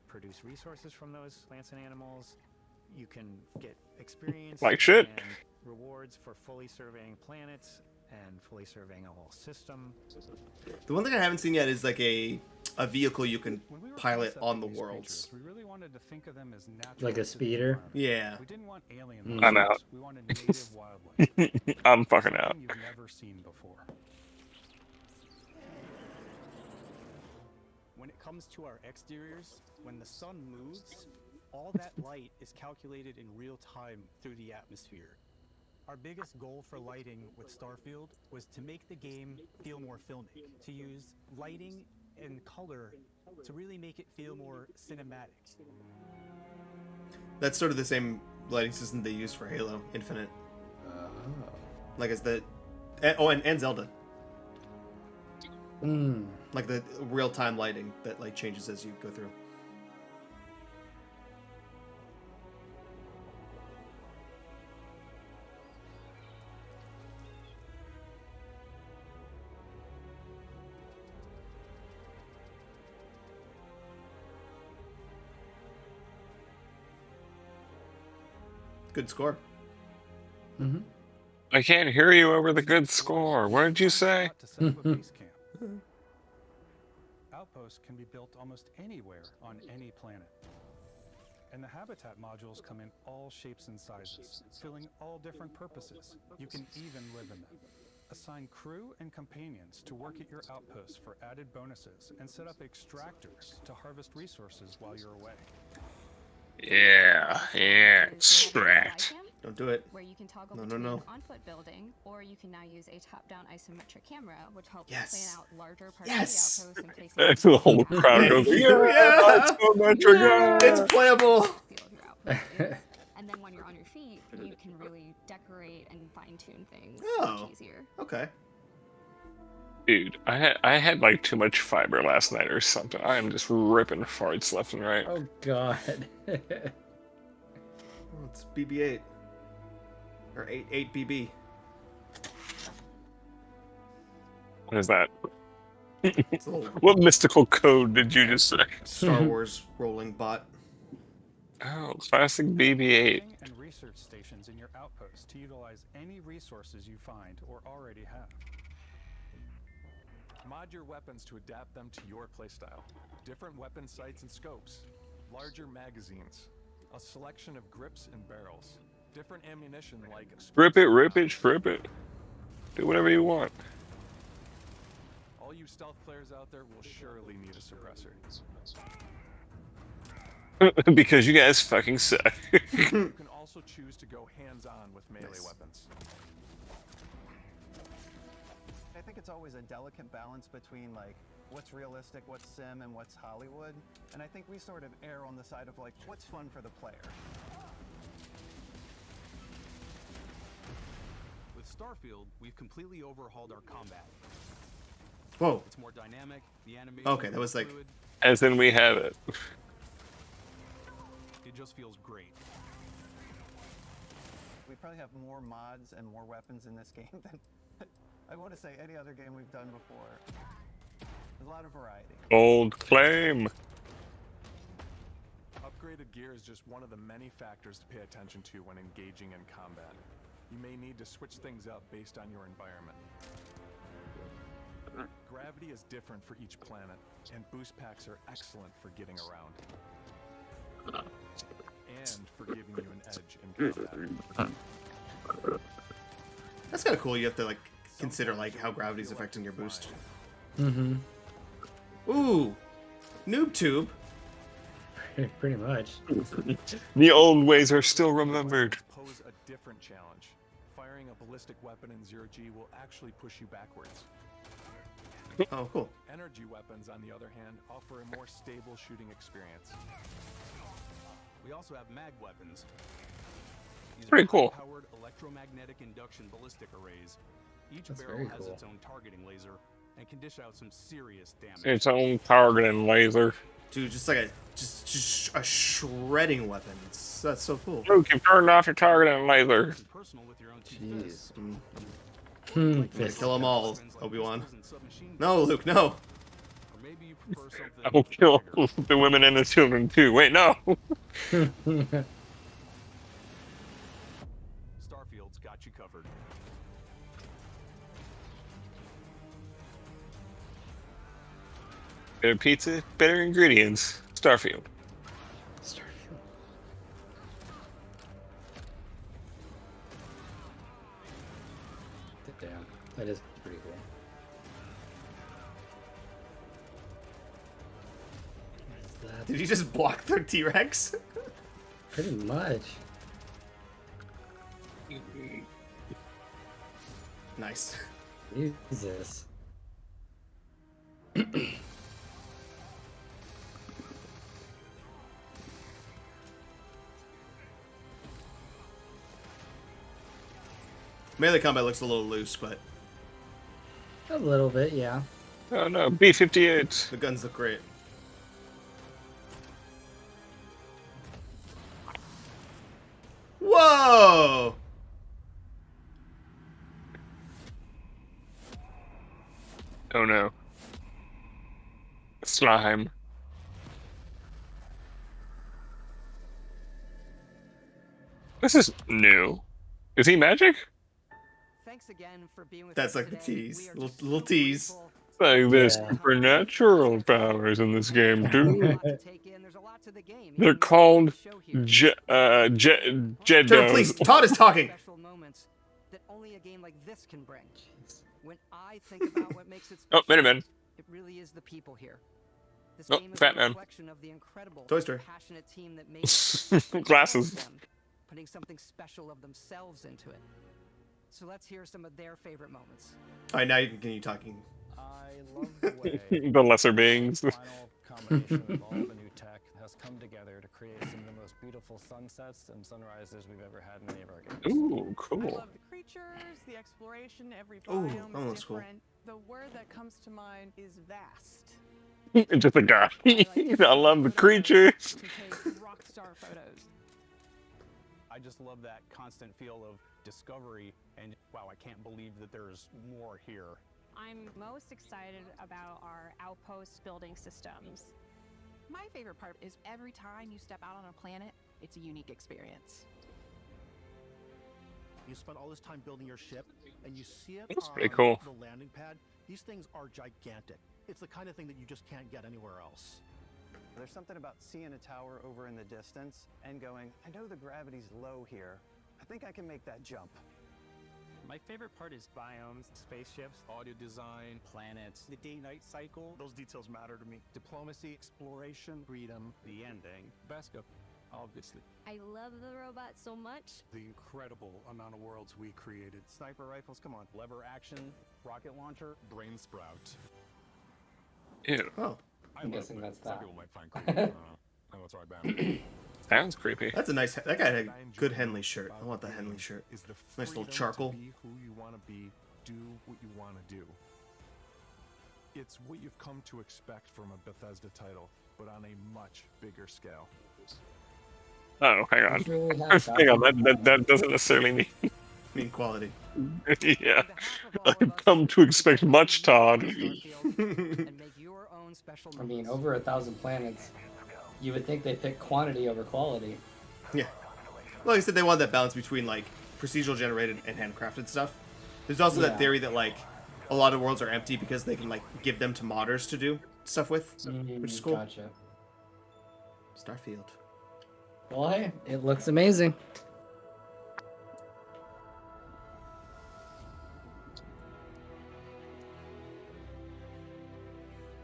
produce resources from those plants and animals. You can get experience Like shit. and rewards for fully surveying planets and fully surveying a whole system. The one thing I haven't seen yet is like a vehicle you can When we were pilot concepting on the these worlds. creatures, we really wanted to think of them as natural Like a to the speeder? environment. Yeah. We didn't want alien I'm monsters. out. We wanted native wildlife. I'm fucking out. Something you've never seen before. When it comes to our exteriors, when the sun moves, all that light is calculated in real time through the atmosphere. Our biggest goal for lighting with Starfield was to make the game feel more filmic, to use lighting and color to really make it feel more cinematic. That's sort of the same lighting system they used for Halo Infinite. Like as the and Zelda. Like the real-time lighting that like changes as you go through. Good score. I can't hear you over the good score. What did you say? To set up a base camp. Outposts can be built almost anywhere on any planet. And the habitat modules come in all shapes and sizes, filling all different purposes. You can even live in them. Assign crew and companions to work at your outposts for added bonuses, and set up extractors to harvest resources while you're away. Yeah, extract. Don't do it. Where you can toggle No, no, between no. on-foot building, or you can now use a top-down isometric camera, which helps Yes. plan out larger parts Yes. of the outpost and place That's the whole crowd goes, yeah, so much It's playable. And then when you're on your feet, you can really decorate and fine-tune things Oh. much easier. Okay. Dude, I had like too much fiber last night or something. I am just ripping farts left and right. Oh god. Well, it's BB-8 or 8 BB. What is that? It's a little What mystical code did you just say? Star Wars rolling bot. Oh, classic BB-8. And research stations in your outpost to utilize any resources you find or already have. Mod your weapons to adapt them to your playstyle. Different weapon sights and scopes, larger magazines, a selection of grips and barrels, different ammunition like Rip it, rip it, strip it. Do whatever you want. all you stealth players out there will surely need a suppressor. Because you guys fucking suck. You can also choose to go hands-on with melee weapons. I think it's always a delicate balance between like what's realistic, what's sim, and what's Hollywood. And I think we sort of err on the side of like what's fun for the player. With Starfield, we've completely overhauled our combat. Whoa. It's more dynamic, the animation Okay, that was like fluid. As in we have it. It just feels great. We probably have more mods and more weapons in this game than I want to say any other game we've done before. There's a lot of variety. Old claim. Upgraded gear is just one of the many factors to pay attention to when engaging in combat. You may need to switch things up based on your environment. Gravity is different for each planet, and boost packs are excellent for getting around. And for giving you an edge in combat. That's kind of cool. You have to like consider like how gravity's affecting your boost. Mm-hmm. Ooh, noob tube. Pretty much. The old ways are still remembered. Pose a different challenge. Firing a ballistic weapon in 0G will actually push you backwards. Oh, cool. Energy weapons, on the other hand, offer a more stable shooting experience. We also have mag weapons. These Pretty are cool. high-powered electromagnetic induction ballistic arrays. Each That's barrel very has cool. its own targeting laser and can dish out some serious damage. Its own targeting laser. Dude, just like a just a shredding weapon. That's so cool. Luke, you've turned off your targeting laser. Personal with your own two Jeez. fists. I'm gonna kill them all, Obi-Wan. No, Luke, no. Or maybe you prefer something I will kill the women and the children too. Wait, no. Starfield's got you covered. Better pizza, better ingredients. Starfield. Damn, that is pretty cool. What is that? Did you just block the T-Rex? Pretty much. Nice. Jesus. Melee combat looks a little loose, but A little bit, yeah. Oh no, B-58. the guns look great. Whoa! Oh no. Slime. This is new. Is he magic? Thanks again for being with That's us like the today. tease. We are Little, just little so tease. grateful. Like there's Yeah. supernatural powers in this game There's a too. lot to take in. There's a lot to the game. They're Even called the show here. Turn, please. Todd is talking. Special moments that only a game like this can bring. When I think about what makes it Oh, special, Miniman. it really is the people here. This Oh, game is Fat a Man. reflection of the incredible, Toy Story. passionate team that made it. Glasses. Them, putting something special of themselves into it. So let's hear some of their favorite moments. All right, now you can continue talking. I love the way The lesser beings. final combination of all the new tech has come together to create some of the most beautiful sunsets and sunrises we've ever had in any of our games. Ooh, I cool. love the creatures, the exploration, every Ooh, biome that is one's cool. different. The word that comes to mind is vast. Just a guy. I love the creatures. To take rock star photos. I just love that constant feel of discovery and wow, I can't believe that there's more here. I'm most excited about our outpost building systems. My favorite part is every time you step out on a planet, it's a unique experience. You spend all this time building your ship, and you see it That's on pretty cool. the landing pad. These things are gigantic. It's the kind of thing that you just can't get anywhere else. There's something about seeing a tower over in the distance and going, I know the gravity's low here. I think I can make that jump. My favorite part is biomes, spaceships, Audio design, Planets, The day-night cycle, Those details matter to me. diplomacy, exploration, Freedom. the ending. backup, obviously. I love the robot so much. The incredible amount of worlds we created. Sniper rifles, come on. lever action, rocket launcher. Brain sprout. Ew. Oh, I I'm love guessing it. that's Some that. people might find creepy. I know it's right back. Sounds creepy. that's a nice. That guy had a good Henley shirt. I want that Henley shirt. Is the Nice little freedom charcoal. To be who you want to be, do what you want to do. It's what you've come to expect from a Bethesda title, but on a much bigger scale. Oh, hang on. Really have Hang on. That doesn't necessarily mean. mean quality. Yeah. I've come to expect much, Todd. And make your own special I mean, moments. over 1,000 planets. You would think they pick quantity over quality. Yeah. Well, like I said, they want that balance between like procedural generated and handcrafted stuff. There's also that Yeah. theory that like a lot of worlds are empty because they can like give them to modders to do stuff with, which is cool. Gotcha. Starfield. Well, hey, it looks amazing.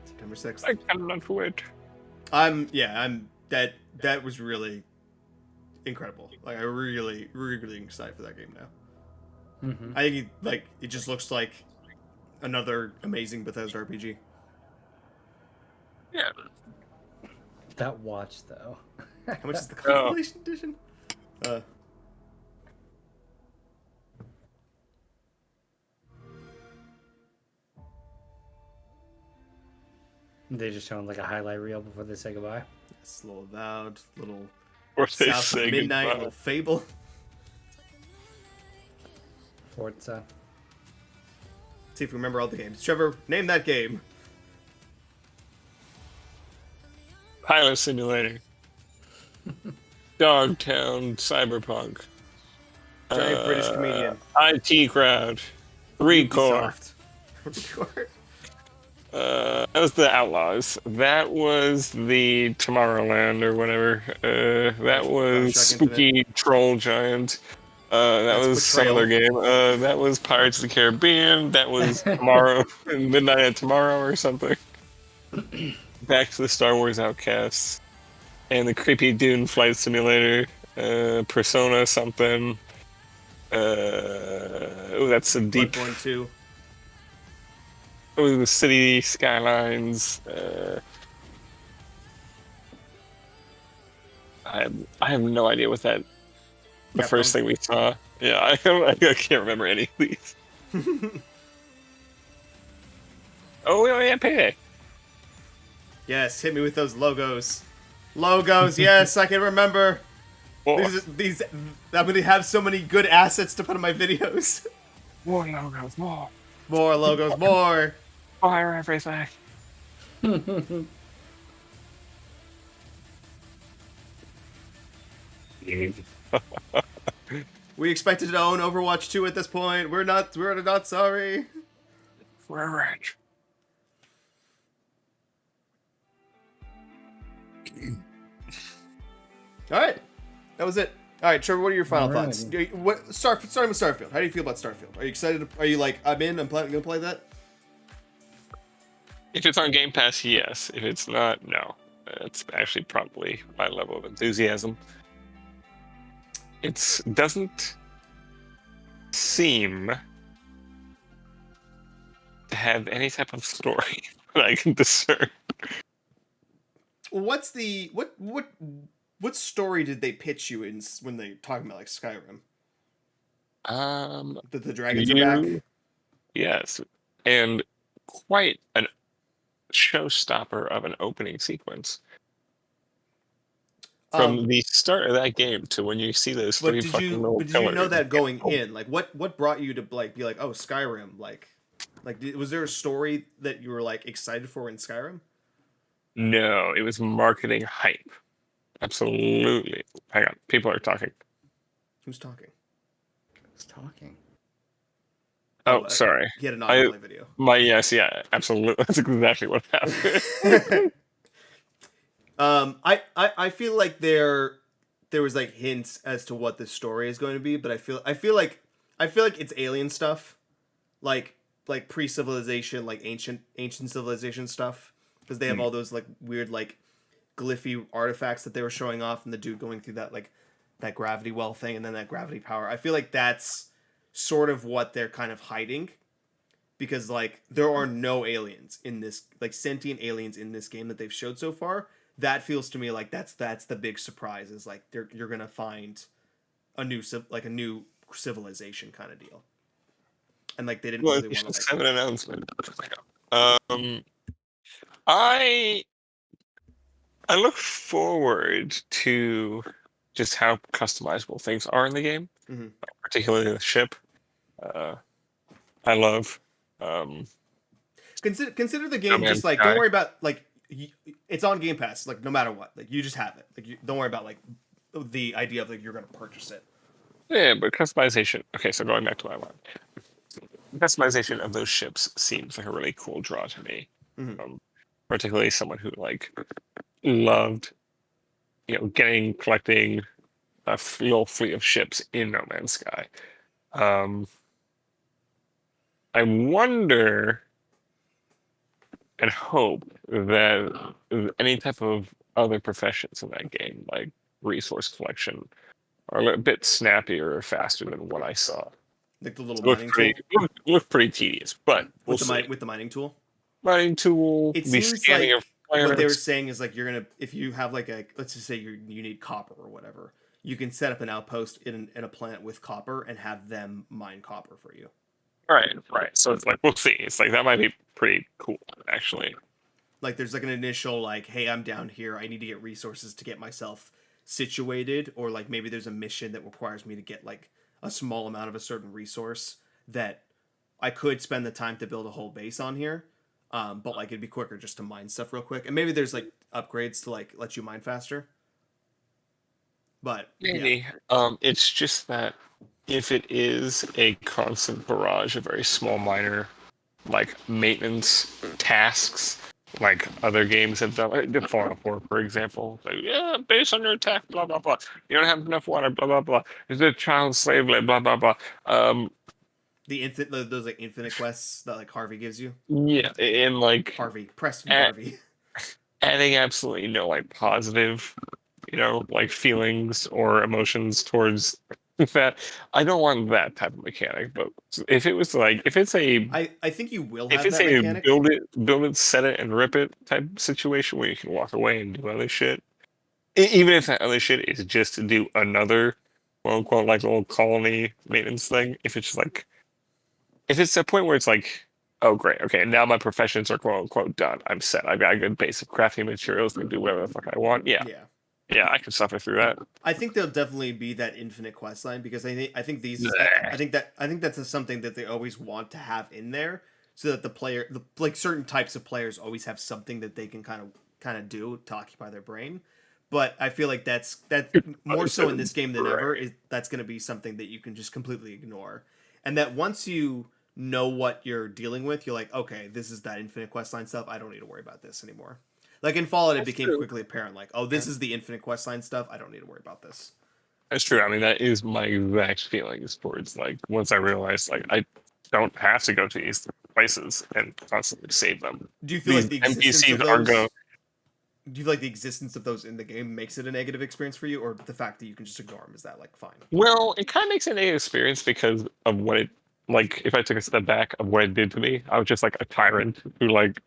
September 6th. I cannot wait. That was really incredible. Like I really excited for that game now. Mm-hmm. I think it just looks like another amazing Bethesda RPG. Yeah. That watch, though. How much is the Constellation Edition? They just showing like a highlight reel before they say goodbye. Slow Avowed, little Or they South say of Midnight, goodbye. little Fable. Forza. See if we remember all the games. Trevor, name that game. Pilot Simulator. Dogtown Cyberpunk. Giant British comedian. IT Crowd. 3 Core. Ubisoft. That was the Outlaws. That was the Tomorrowland or whatever. That was Bioshock Spooky Troll Giant. That That's was some Betrayal. other game. That was Pirates of the Caribbean. That was Tomorrow, Midnight at Tomorrow or something. Back to the Star Wars Outcasts. And the creepy Dune Flight Simulator. Persona something. Oh, that's a deep. Bloodborne 2. Oh, the City Skylines. I have no idea what that. The Capcom. first thing we saw. Yeah, I can't remember any of these. Oh yeah, Payday. Yes, hit me with those logos. Logos, yes, I can remember. More, These I'm gonna have so many good assets to put in my videos. more logos, more. More logos, more. Fire everything. We expected to own Overwatch 2 at this point. We're not sorry. We're rich. All right, that was it. All right, Trevor, what are your final Alrighty. thoughts? Starting with Starfield. How do you feel about Starfield? Are you excited? Are you like, I'm in? I'm gonna play that. If it's on Game Pass, yes. If it's not, no. It's actually probably my level of enthusiasm. It doesn't seem to have any type of story that I can discern. What's the what story did they pitch you in when they talking about like Skyrim? That the dragons are back. Yes, and quite an showstopper of an opening sequence. From the start of that game to when you see those three fucking little But did you know pillars. that going in? Like, what brought you to like be like, oh, Skyrim? Like, was there a story that you were like excited for in Skyrim? No, it was marketing hype. Absolutely. Hang on, people are talking. Who's talking? Who's talking? Oh, sorry. He had an autoplay video. Yes, yeah, absolutely. That's exactly what happened. I feel like there was like hints as to what the story is going to be, but I feel like it's alien stuff, like pre-civilization, like ancient civilization stuff, because they have all those like weird like glyphy artifacts that they were showing off, and the dude going through that like that gravity well thing, and then that gravity power. I feel like that's sort of what they're kind of hiding, because like there are no aliens in this, like sentient aliens in this game that they've showed so far. That feels to me like that's the big surprise, is like you're gonna find a new civilization kind of deal, and like they didn't really want to like have an announcement. I look forward to just how customizable things are in the game, particularly the ship. I love. Consider the game just like, don't worry about like it's on Game Pass, like no matter what, like you just have it, like don't worry about like the idea of like you're gonna purchase it. Yeah, but customization. Okay, so going back to my one, customization of those ships seems like a really cool draw to me. Particularly someone who like loved, collecting a little fleet of ships in No Man's Sky. I wonder and hope that any type of other professions in that game, like resource collection, are a bit snappier or faster than what I saw. Like the little mining tool? Look pretty tedious, but with the mining tool. Mining tool. It seems like what they were saying is like you're gonna, if you have like a, let's just say you need copper or whatever, you can set up an outpost in a planet with copper and have them mine copper for you. Right. So it's like, we'll see. It's like that might be pretty cool, actually. Like there's like an initial like, hey, I'm down here, I need to get resources to get myself situated, or like maybe there's a mission that requires me to get like a small amount of a certain resource that I could spend the time to build a whole base on here. But like it'd be quicker just to mine stuff real quick, and maybe there's like upgrades to like let you mine faster. But maybe it's just that if it is a constant barrage of very small minor like maintenance tasks, like other games have done, like Fallout 4, for example, like based on your attack, blah blah blah. You don't have enough water, blah blah blah. Is it child slave, blah blah blah. Those like infinite quests that like Harvey gives you. Yeah, and like Preston Harvey. Adding absolutely no like positive, like feelings or emotions towards that. I don't want that type of mechanic. But if it was like, if it's a, I think you will if have it's that a mechanic. build it, set it, and rip it type situation where you can walk away and do other shit. Even if that other shit is just to do another quote unquote like little colony maintenance thing. If it's like, if it's a point where it's like, oh great, okay, now my professions are quote unquote done. I'm set. I've got a good base of crafting materials and can do whatever the fuck I want. Yeah, I can suffer through that. I think there'll definitely be that infinite quest line, because I think that's something that they always want to have in there, so that like certain types of players always have something that they can kind of do to occupy their brain. But I feel like that's more so in this game than ever. That's going to be something that you can just completely ignore, and that once you know what you're dealing with, you're like, okay, this is that infinite questline stuff. I don't need to worry about this anymore. Like in Fallout, it became quickly apparent, like, oh, this is the infinite questline stuff. I don't need to worry about this. That's true. I mean, that is my exact feelings towards like once I realized like I don't have to go to these places and constantly save them. Do you feel like the existence of NPCs are those? going. Do you feel like the existence of those in the game makes it a negative experience for you, or the fact that you can just ignore them is that like fine? Well, it kind of makes it a negative experience because of what it like. If I took a step back of what it did to me, I was just like a tyrant who like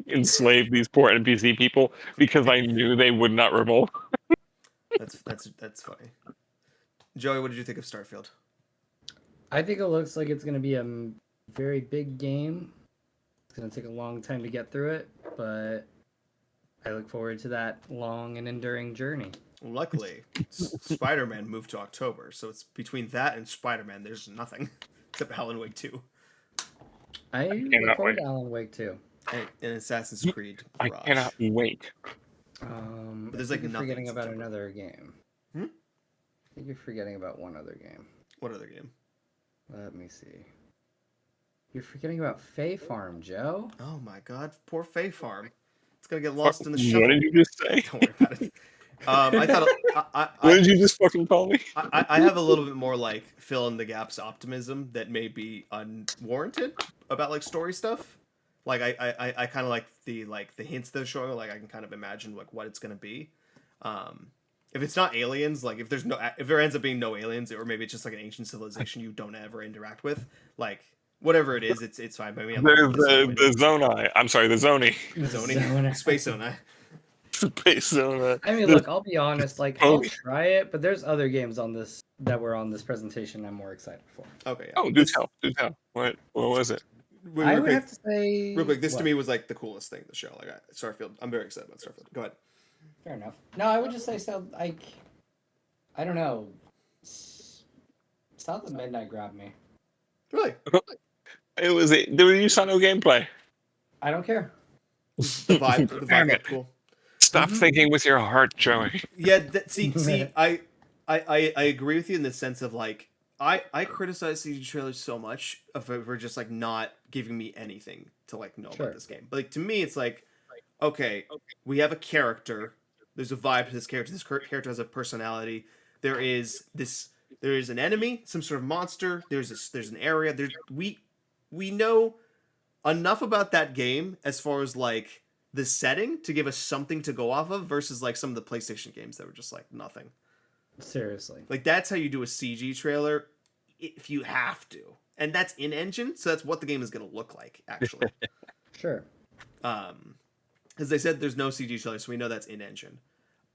enslaved these poor NPC people because I knew they would not revolt. That's funny. Joey, what did you think of Starfield? I think it looks like it's going to be a very big game. It's going to take a long time to get through it, but I look forward to that long and enduring journey. Luckily, Spider-Man moved to October, so it's between that and Spider-Man. There's nothing except Alan Wake 2. I look forward to Alan Wake 2. And Assassin's Creed. I cannot wait. But there's like you're nothing. Forgetting about another game. Hmm? I think you're forgetting about one other game. What other game? Let me see. You're forgetting about Fae Farm, Joe. Oh my God, poor Fae Farm. It's gonna get lost in the shuffle. What did you just say? Don't worry about it. I thought. What did you just fucking call me? I have a little bit more like fill in the gaps optimism that may be unwarranted about like story stuff. Like I kind of like the hints they're showing. Like I can kind of imagine like what it's gonna be. If it's not aliens, like if there ends up being no aliens, or maybe it's just like an ancient civilization you don't ever interact with, like whatever it is, it's fine by me. The Zonai. I'm sorry, the Zoni. Zoni. Space Zoni. Space Zoni. I mean, look, I'll be honest. Like, I'll try it, but there's other games on this that were on this presentation I'm more excited for. Okay. Yeah. Oh, do tell. What was it? I would have to say. Real quick, this to me was like the coolest thing in the show. Like Starfield. I'm very excited about Starfield. Go ahead. Fair enough. No, I would just say like, I don't know. South of Midnight grabbed me. Really? It was. You saw no gameplay. I don't care. The vibe looked cool. Stop thinking with your heart, Joey. Yeah. See. I agree with you in the sense of like I criticize CG trailers so much for just like not giving me anything to like know about this game. But like to me, it's like, okay, we have a character. There's a vibe to this character. This character has a personality. There is an enemy, some sort of monster. There's an area. We know enough about that game as far as like the setting to give us something to go off of versus like some of the PlayStation games that were just like nothing. Seriously. Like that's how you do a CG trailer if you have to. And that's in engine, so that's what the game is going to look like actually. Sure. As they said, there's no CG trailer, so we know that's in engine.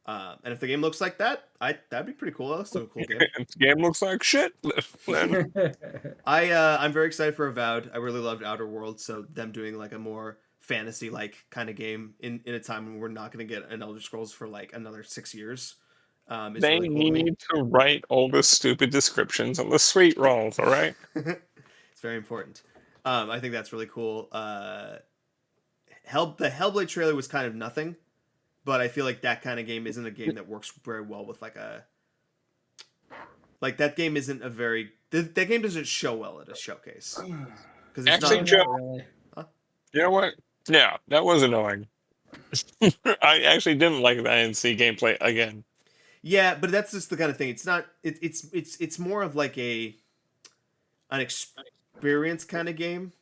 And if the game looks like that, that'd be pretty cool. That's still a cool game. If the game looks like shit. I'm very excited for Avowed. I really loved Outer Worlds, so them doing like a more fantasy like kind of game in a time when we're not going to get an Elder Scrolls for like another 6 years. They really cool need to write all the stupid descriptions on the sweet rolls. All right. It's very important. I think that's really cool. The Hellblade trailer was kind of nothing, but I feel like that kind of game isn't a game that works very well with like that game isn't a very that game doesn't show well at a showcase because actually, Joe, you know what? Yeah, that was annoying. I actually didn't like that. I didn't see gameplay again. Yeah, but that's just the kind of thing. It's not. It's more of like an experience kind of game.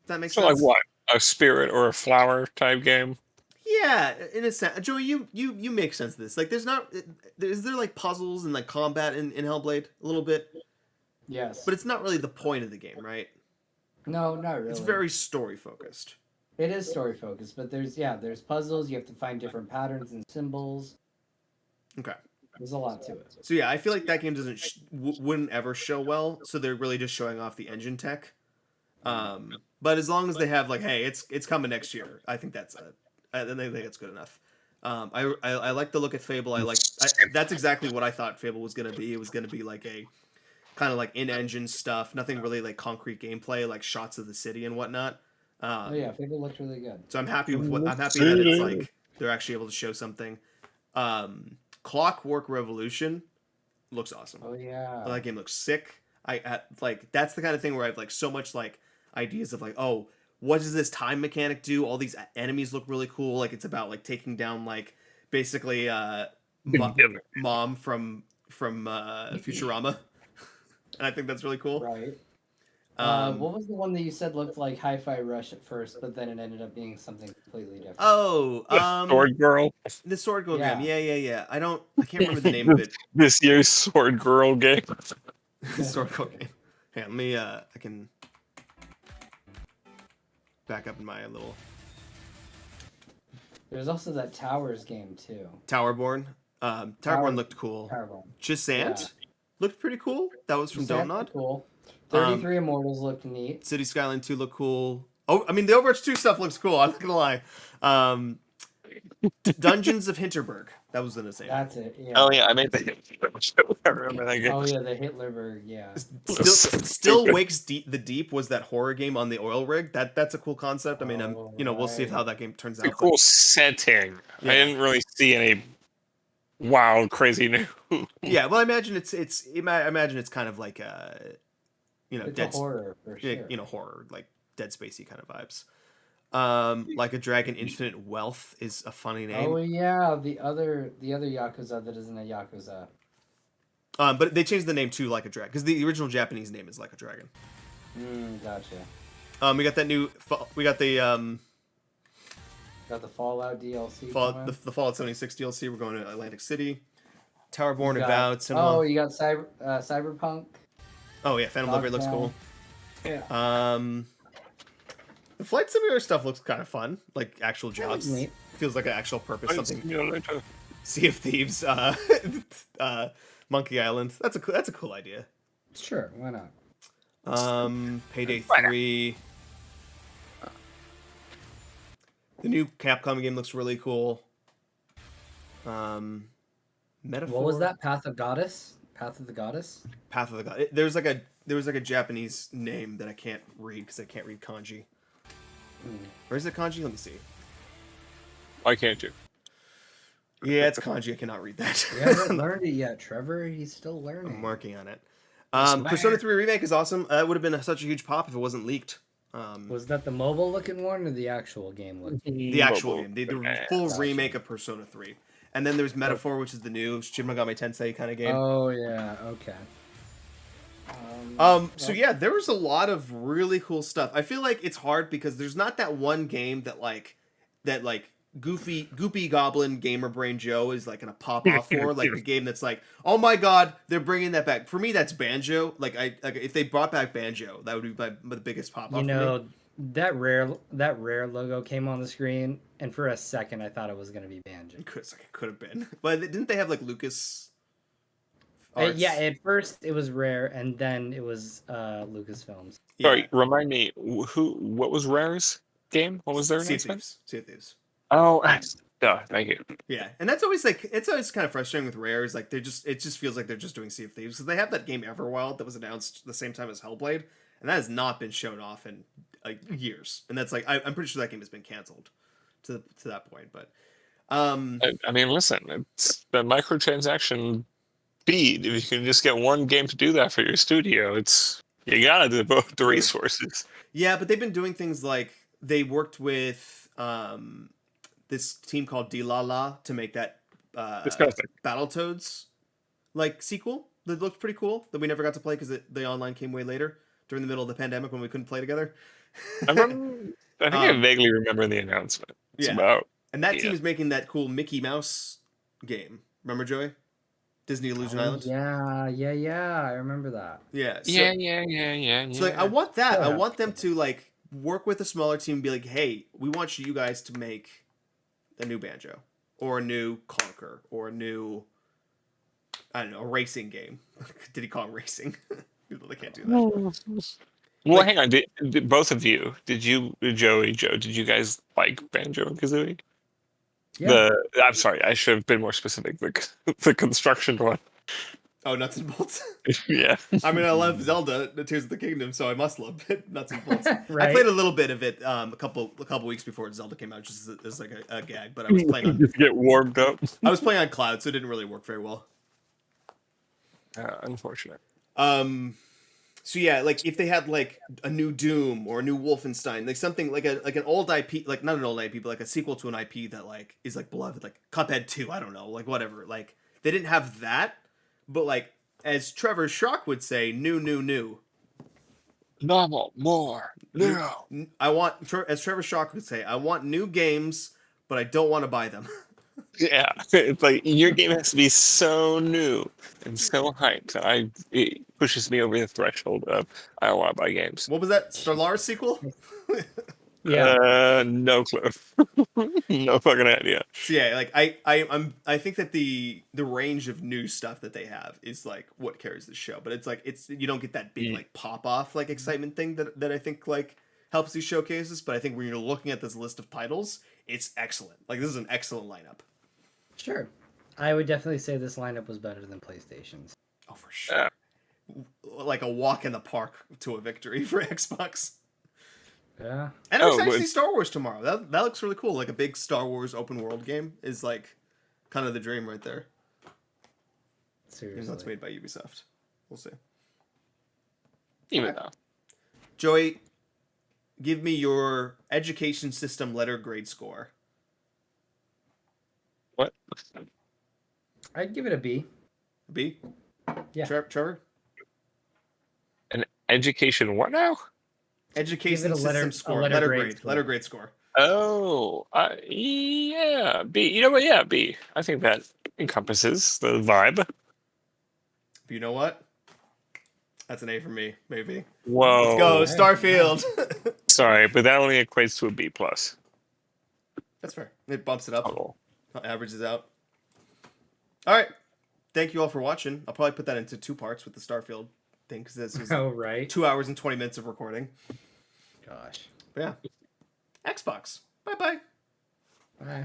Does that make sense? So like what? A spirit or a flower type game? Yeah, in a sense. Joey, you make sense of this. Like, is there like puzzles and like combat in Hellblade a little bit? Yes. But it's not really the point of the game, right? No, not really. It's very story focused. It is story focused, but there's puzzles. You have to find different patterns and symbols. Okay. There's a lot to it. So yeah, I feel like that game wouldn't ever show well. So they're really just showing off the engine tech. But as long as they have like, hey, it's coming next year, I think that's I think it's good enough. I like the look at Fable. That's exactly what I thought Fable was gonna be. It was gonna be like a kind of like in-engine stuff, nothing really like concrete gameplay, like shots of the city and whatnot. Yeah, Fable looked really good. So I'm happy that it's like they're actually able to show something. Clockwork Revolution looks awesome. Oh yeah, that game looks sick. I like that's the kind of thing where I have like so much like ideas of like, oh, what does this time mechanic do? All these enemies look really cool. Like it's about like taking down like basically Mom from Futurama, and I think that's really cool. Right. What was the one that you said looked like Hi-Fi Rush at first, but then it ended up being something completely different? Oh, Sword Girl. The Sword Girl Yeah. game. Yeah. I can't remember the name of it. This year's Sword Girl game. Sword Girl game. Hang on, let me, I can back up in my little... There's also that Towers game, too. Towerborn. Towerborn looked cool. Towerborn. Chisant looked pretty cool. That was from Chisant Donut. looked cool. 33 Immortals looked neat. City Skyline 2 looked cool. Oh, I mean, the Overwatch 2 stuff looks cool. I'm not gonna lie. Dungeons of Hinterberg. That was in the same. That's it. Yeah. Oh yeah, I made the I remember that game. Oh yeah, the Hitlerberg. Yeah. Still Wakes the Deep was that horror game on the oil rig. That's a cool concept. I mean, we'll see how that game turns out. It's a cool setting. Yeah. I didn't really see any wild, crazy new. Yeah, well, I imagine it's kind of like It's Dead a horror for sure. horror like Dead Spacey kind of vibes. Like a Dragon Infinite Wealth is a funny name. Oh yeah, the other Yakuza that isn't a Yakuza. But they changed the name to Like a Dragon because the original Japanese name is Like a Dragon. Gotcha. We got that new. We got the Got the Fallout DLC. the Fallout 76 DLC. We're going to Atlantic City. Towerborn Avowed. Oh, you got Cyberpunk. Oh yeah, Phantom Liberty looks cool. Yeah. The Flight Simulator stuff looks kind of fun, like actual That looks jobs. neat. Feels like an actual purpose. Flight Something. Simulator. Sea of Thieves, Monkey Island. That's a cool idea. Sure, why not? Payday 3. The new Capcom game looks really cool. Metaphor. What was that? Path of Goddess? Path of the Goddess? Path of the God. There was like a Japanese name that I can't read because I can't read kanji. Or is it kanji? Let me see. Why can't you? Yeah, it's kanji. I cannot read that. You haven't learned it yet, Trevor. He's still learning. I'm working on it. Persona 3 Remake is awesome. That would have been such a huge pop if it wasn't leaked. Was that the mobile looking one or the actual game looking? The actual game. The full remake of Persona 3. And then there's Metaphor, which is the new Shin Megami Tensei kind of game. Oh yeah, okay. So yeah, there was a lot of really cool stuff. I feel like it's hard because there's not that one game that Goopy Goblin Gamer Brain Joe is like gonna pop off for, like the game that's like, oh my god, they're bringing that back. For me, that's Banjo. Like if they brought back Banjo, that would be the biggest pop off. You know, for me. that rare logo came on the screen, and for a second I thought it was gonna be Banjo. It could have been, but didn't they have like Lucas? Yeah, at first it was Rare, and then it was Lucasfilms. Sorry, remind me what was Rare's game? What was their Sea of announcement? Thieves. Sea of Thieves. Oh, thank you. Yeah, and that's always kind of frustrating with Rare. Is like it just feels like they're just doing Sea of Thieves because they have that game Everwild that was announced the same time as Hellblade, and that has not been shown off in like years. And that's like I'm pretty sure that game has been canceled to that point. But I mean, listen, it's the microtransaction feed. If you can just get one game to do that for your studio, you gotta devote the resources. Yeah, but they've been doing things like they worked with this team called Dilala to make that Battletoads like sequel that looked pretty cool that we never got to play because the online came way later during the middle of the pandemic when we couldn't play together. I think I vaguely remember the announcement. It's about, and that team is making that cool Mickey Mouse game. Remember, Joey? Disney Illusion Island. Yeah. I remember that. Yeah. So, yeah. So like, I want that. I want them to like work with a smaller team and be like, hey, we want you guys to make a new Banjo or a new Conquer or a new, I don't know, a racing game. Did he call it racing? They can't do that. Well, hang on. Did both of you? Did you, Joe? Did you guys like Banjo and Kazooie? Yeah. I'm sorry. I should have been more specific. The construction one. Oh, Nuts and Bolts. Yeah. I mean, I love Zelda, the Tears of the Kingdom, so I must love it. Nuts and Bolts. Right. I played a little bit of it a couple weeks before Zelda came out, just as like a gag. But I was playing on just get warmed up. I was playing on cloud, so it didn't really work very well. Unfortunate. So yeah, like if they had like a new Doom or a new Wolfenstein, like something like an old IP, like not an old IP, but like a sequel to an IP that like is like beloved, like Cuphead 2, I don't know, like whatever. Like they didn't have that, but like as Trevor Schrock would say, new. Normal, more, no. I want, as Trevor Shock would say, I want new games, but I don't want to buy them. Yeah, it's like your game has to be so new and so hyped. It pushes me over the threshold of I don't want to buy games. What was that Stellaris sequel? No clue. No fucking idea. So yeah, like I think that the range of new stuff that they have is like what carries the show. But it's like you don't get that big like pop off like excitement thing that I think like helps these showcases. But I think when you're looking at this list of titles, it's excellent. Like this is an excellent lineup. Sure. I would definitely say this lineup was better than PlayStation's. Oh, for sure. Like a walk in the park to a victory for Xbox. Yeah. And I'm excited to see Star Wars tomorrow. That looks really cool. Like a big Star Wars open world game is like kind of the dream right there. Seriously. Even though it's made by Ubisoft. We'll see. Even though. Joey, give me your education system letter grade score. What? I'd give it a B. B? Yeah. Trevor? An education what now? Education system score. Letter grade score. Oh, yeah, B. You know what? Yeah, B. I think that encompasses the vibe. But you know what? That's an A for me, baby. Whoa. Let's go, Starfield. Sorry, but that only equates to a B+. That's fair. It bumps it up. Oh. Averages out. All right. Thank you all for watching. I'll probably put that into 2 parts with the Starfield thing because this is 2 hours and 20 minutes of recording. Gosh. But yeah. Xbox. Bye-bye. Bye.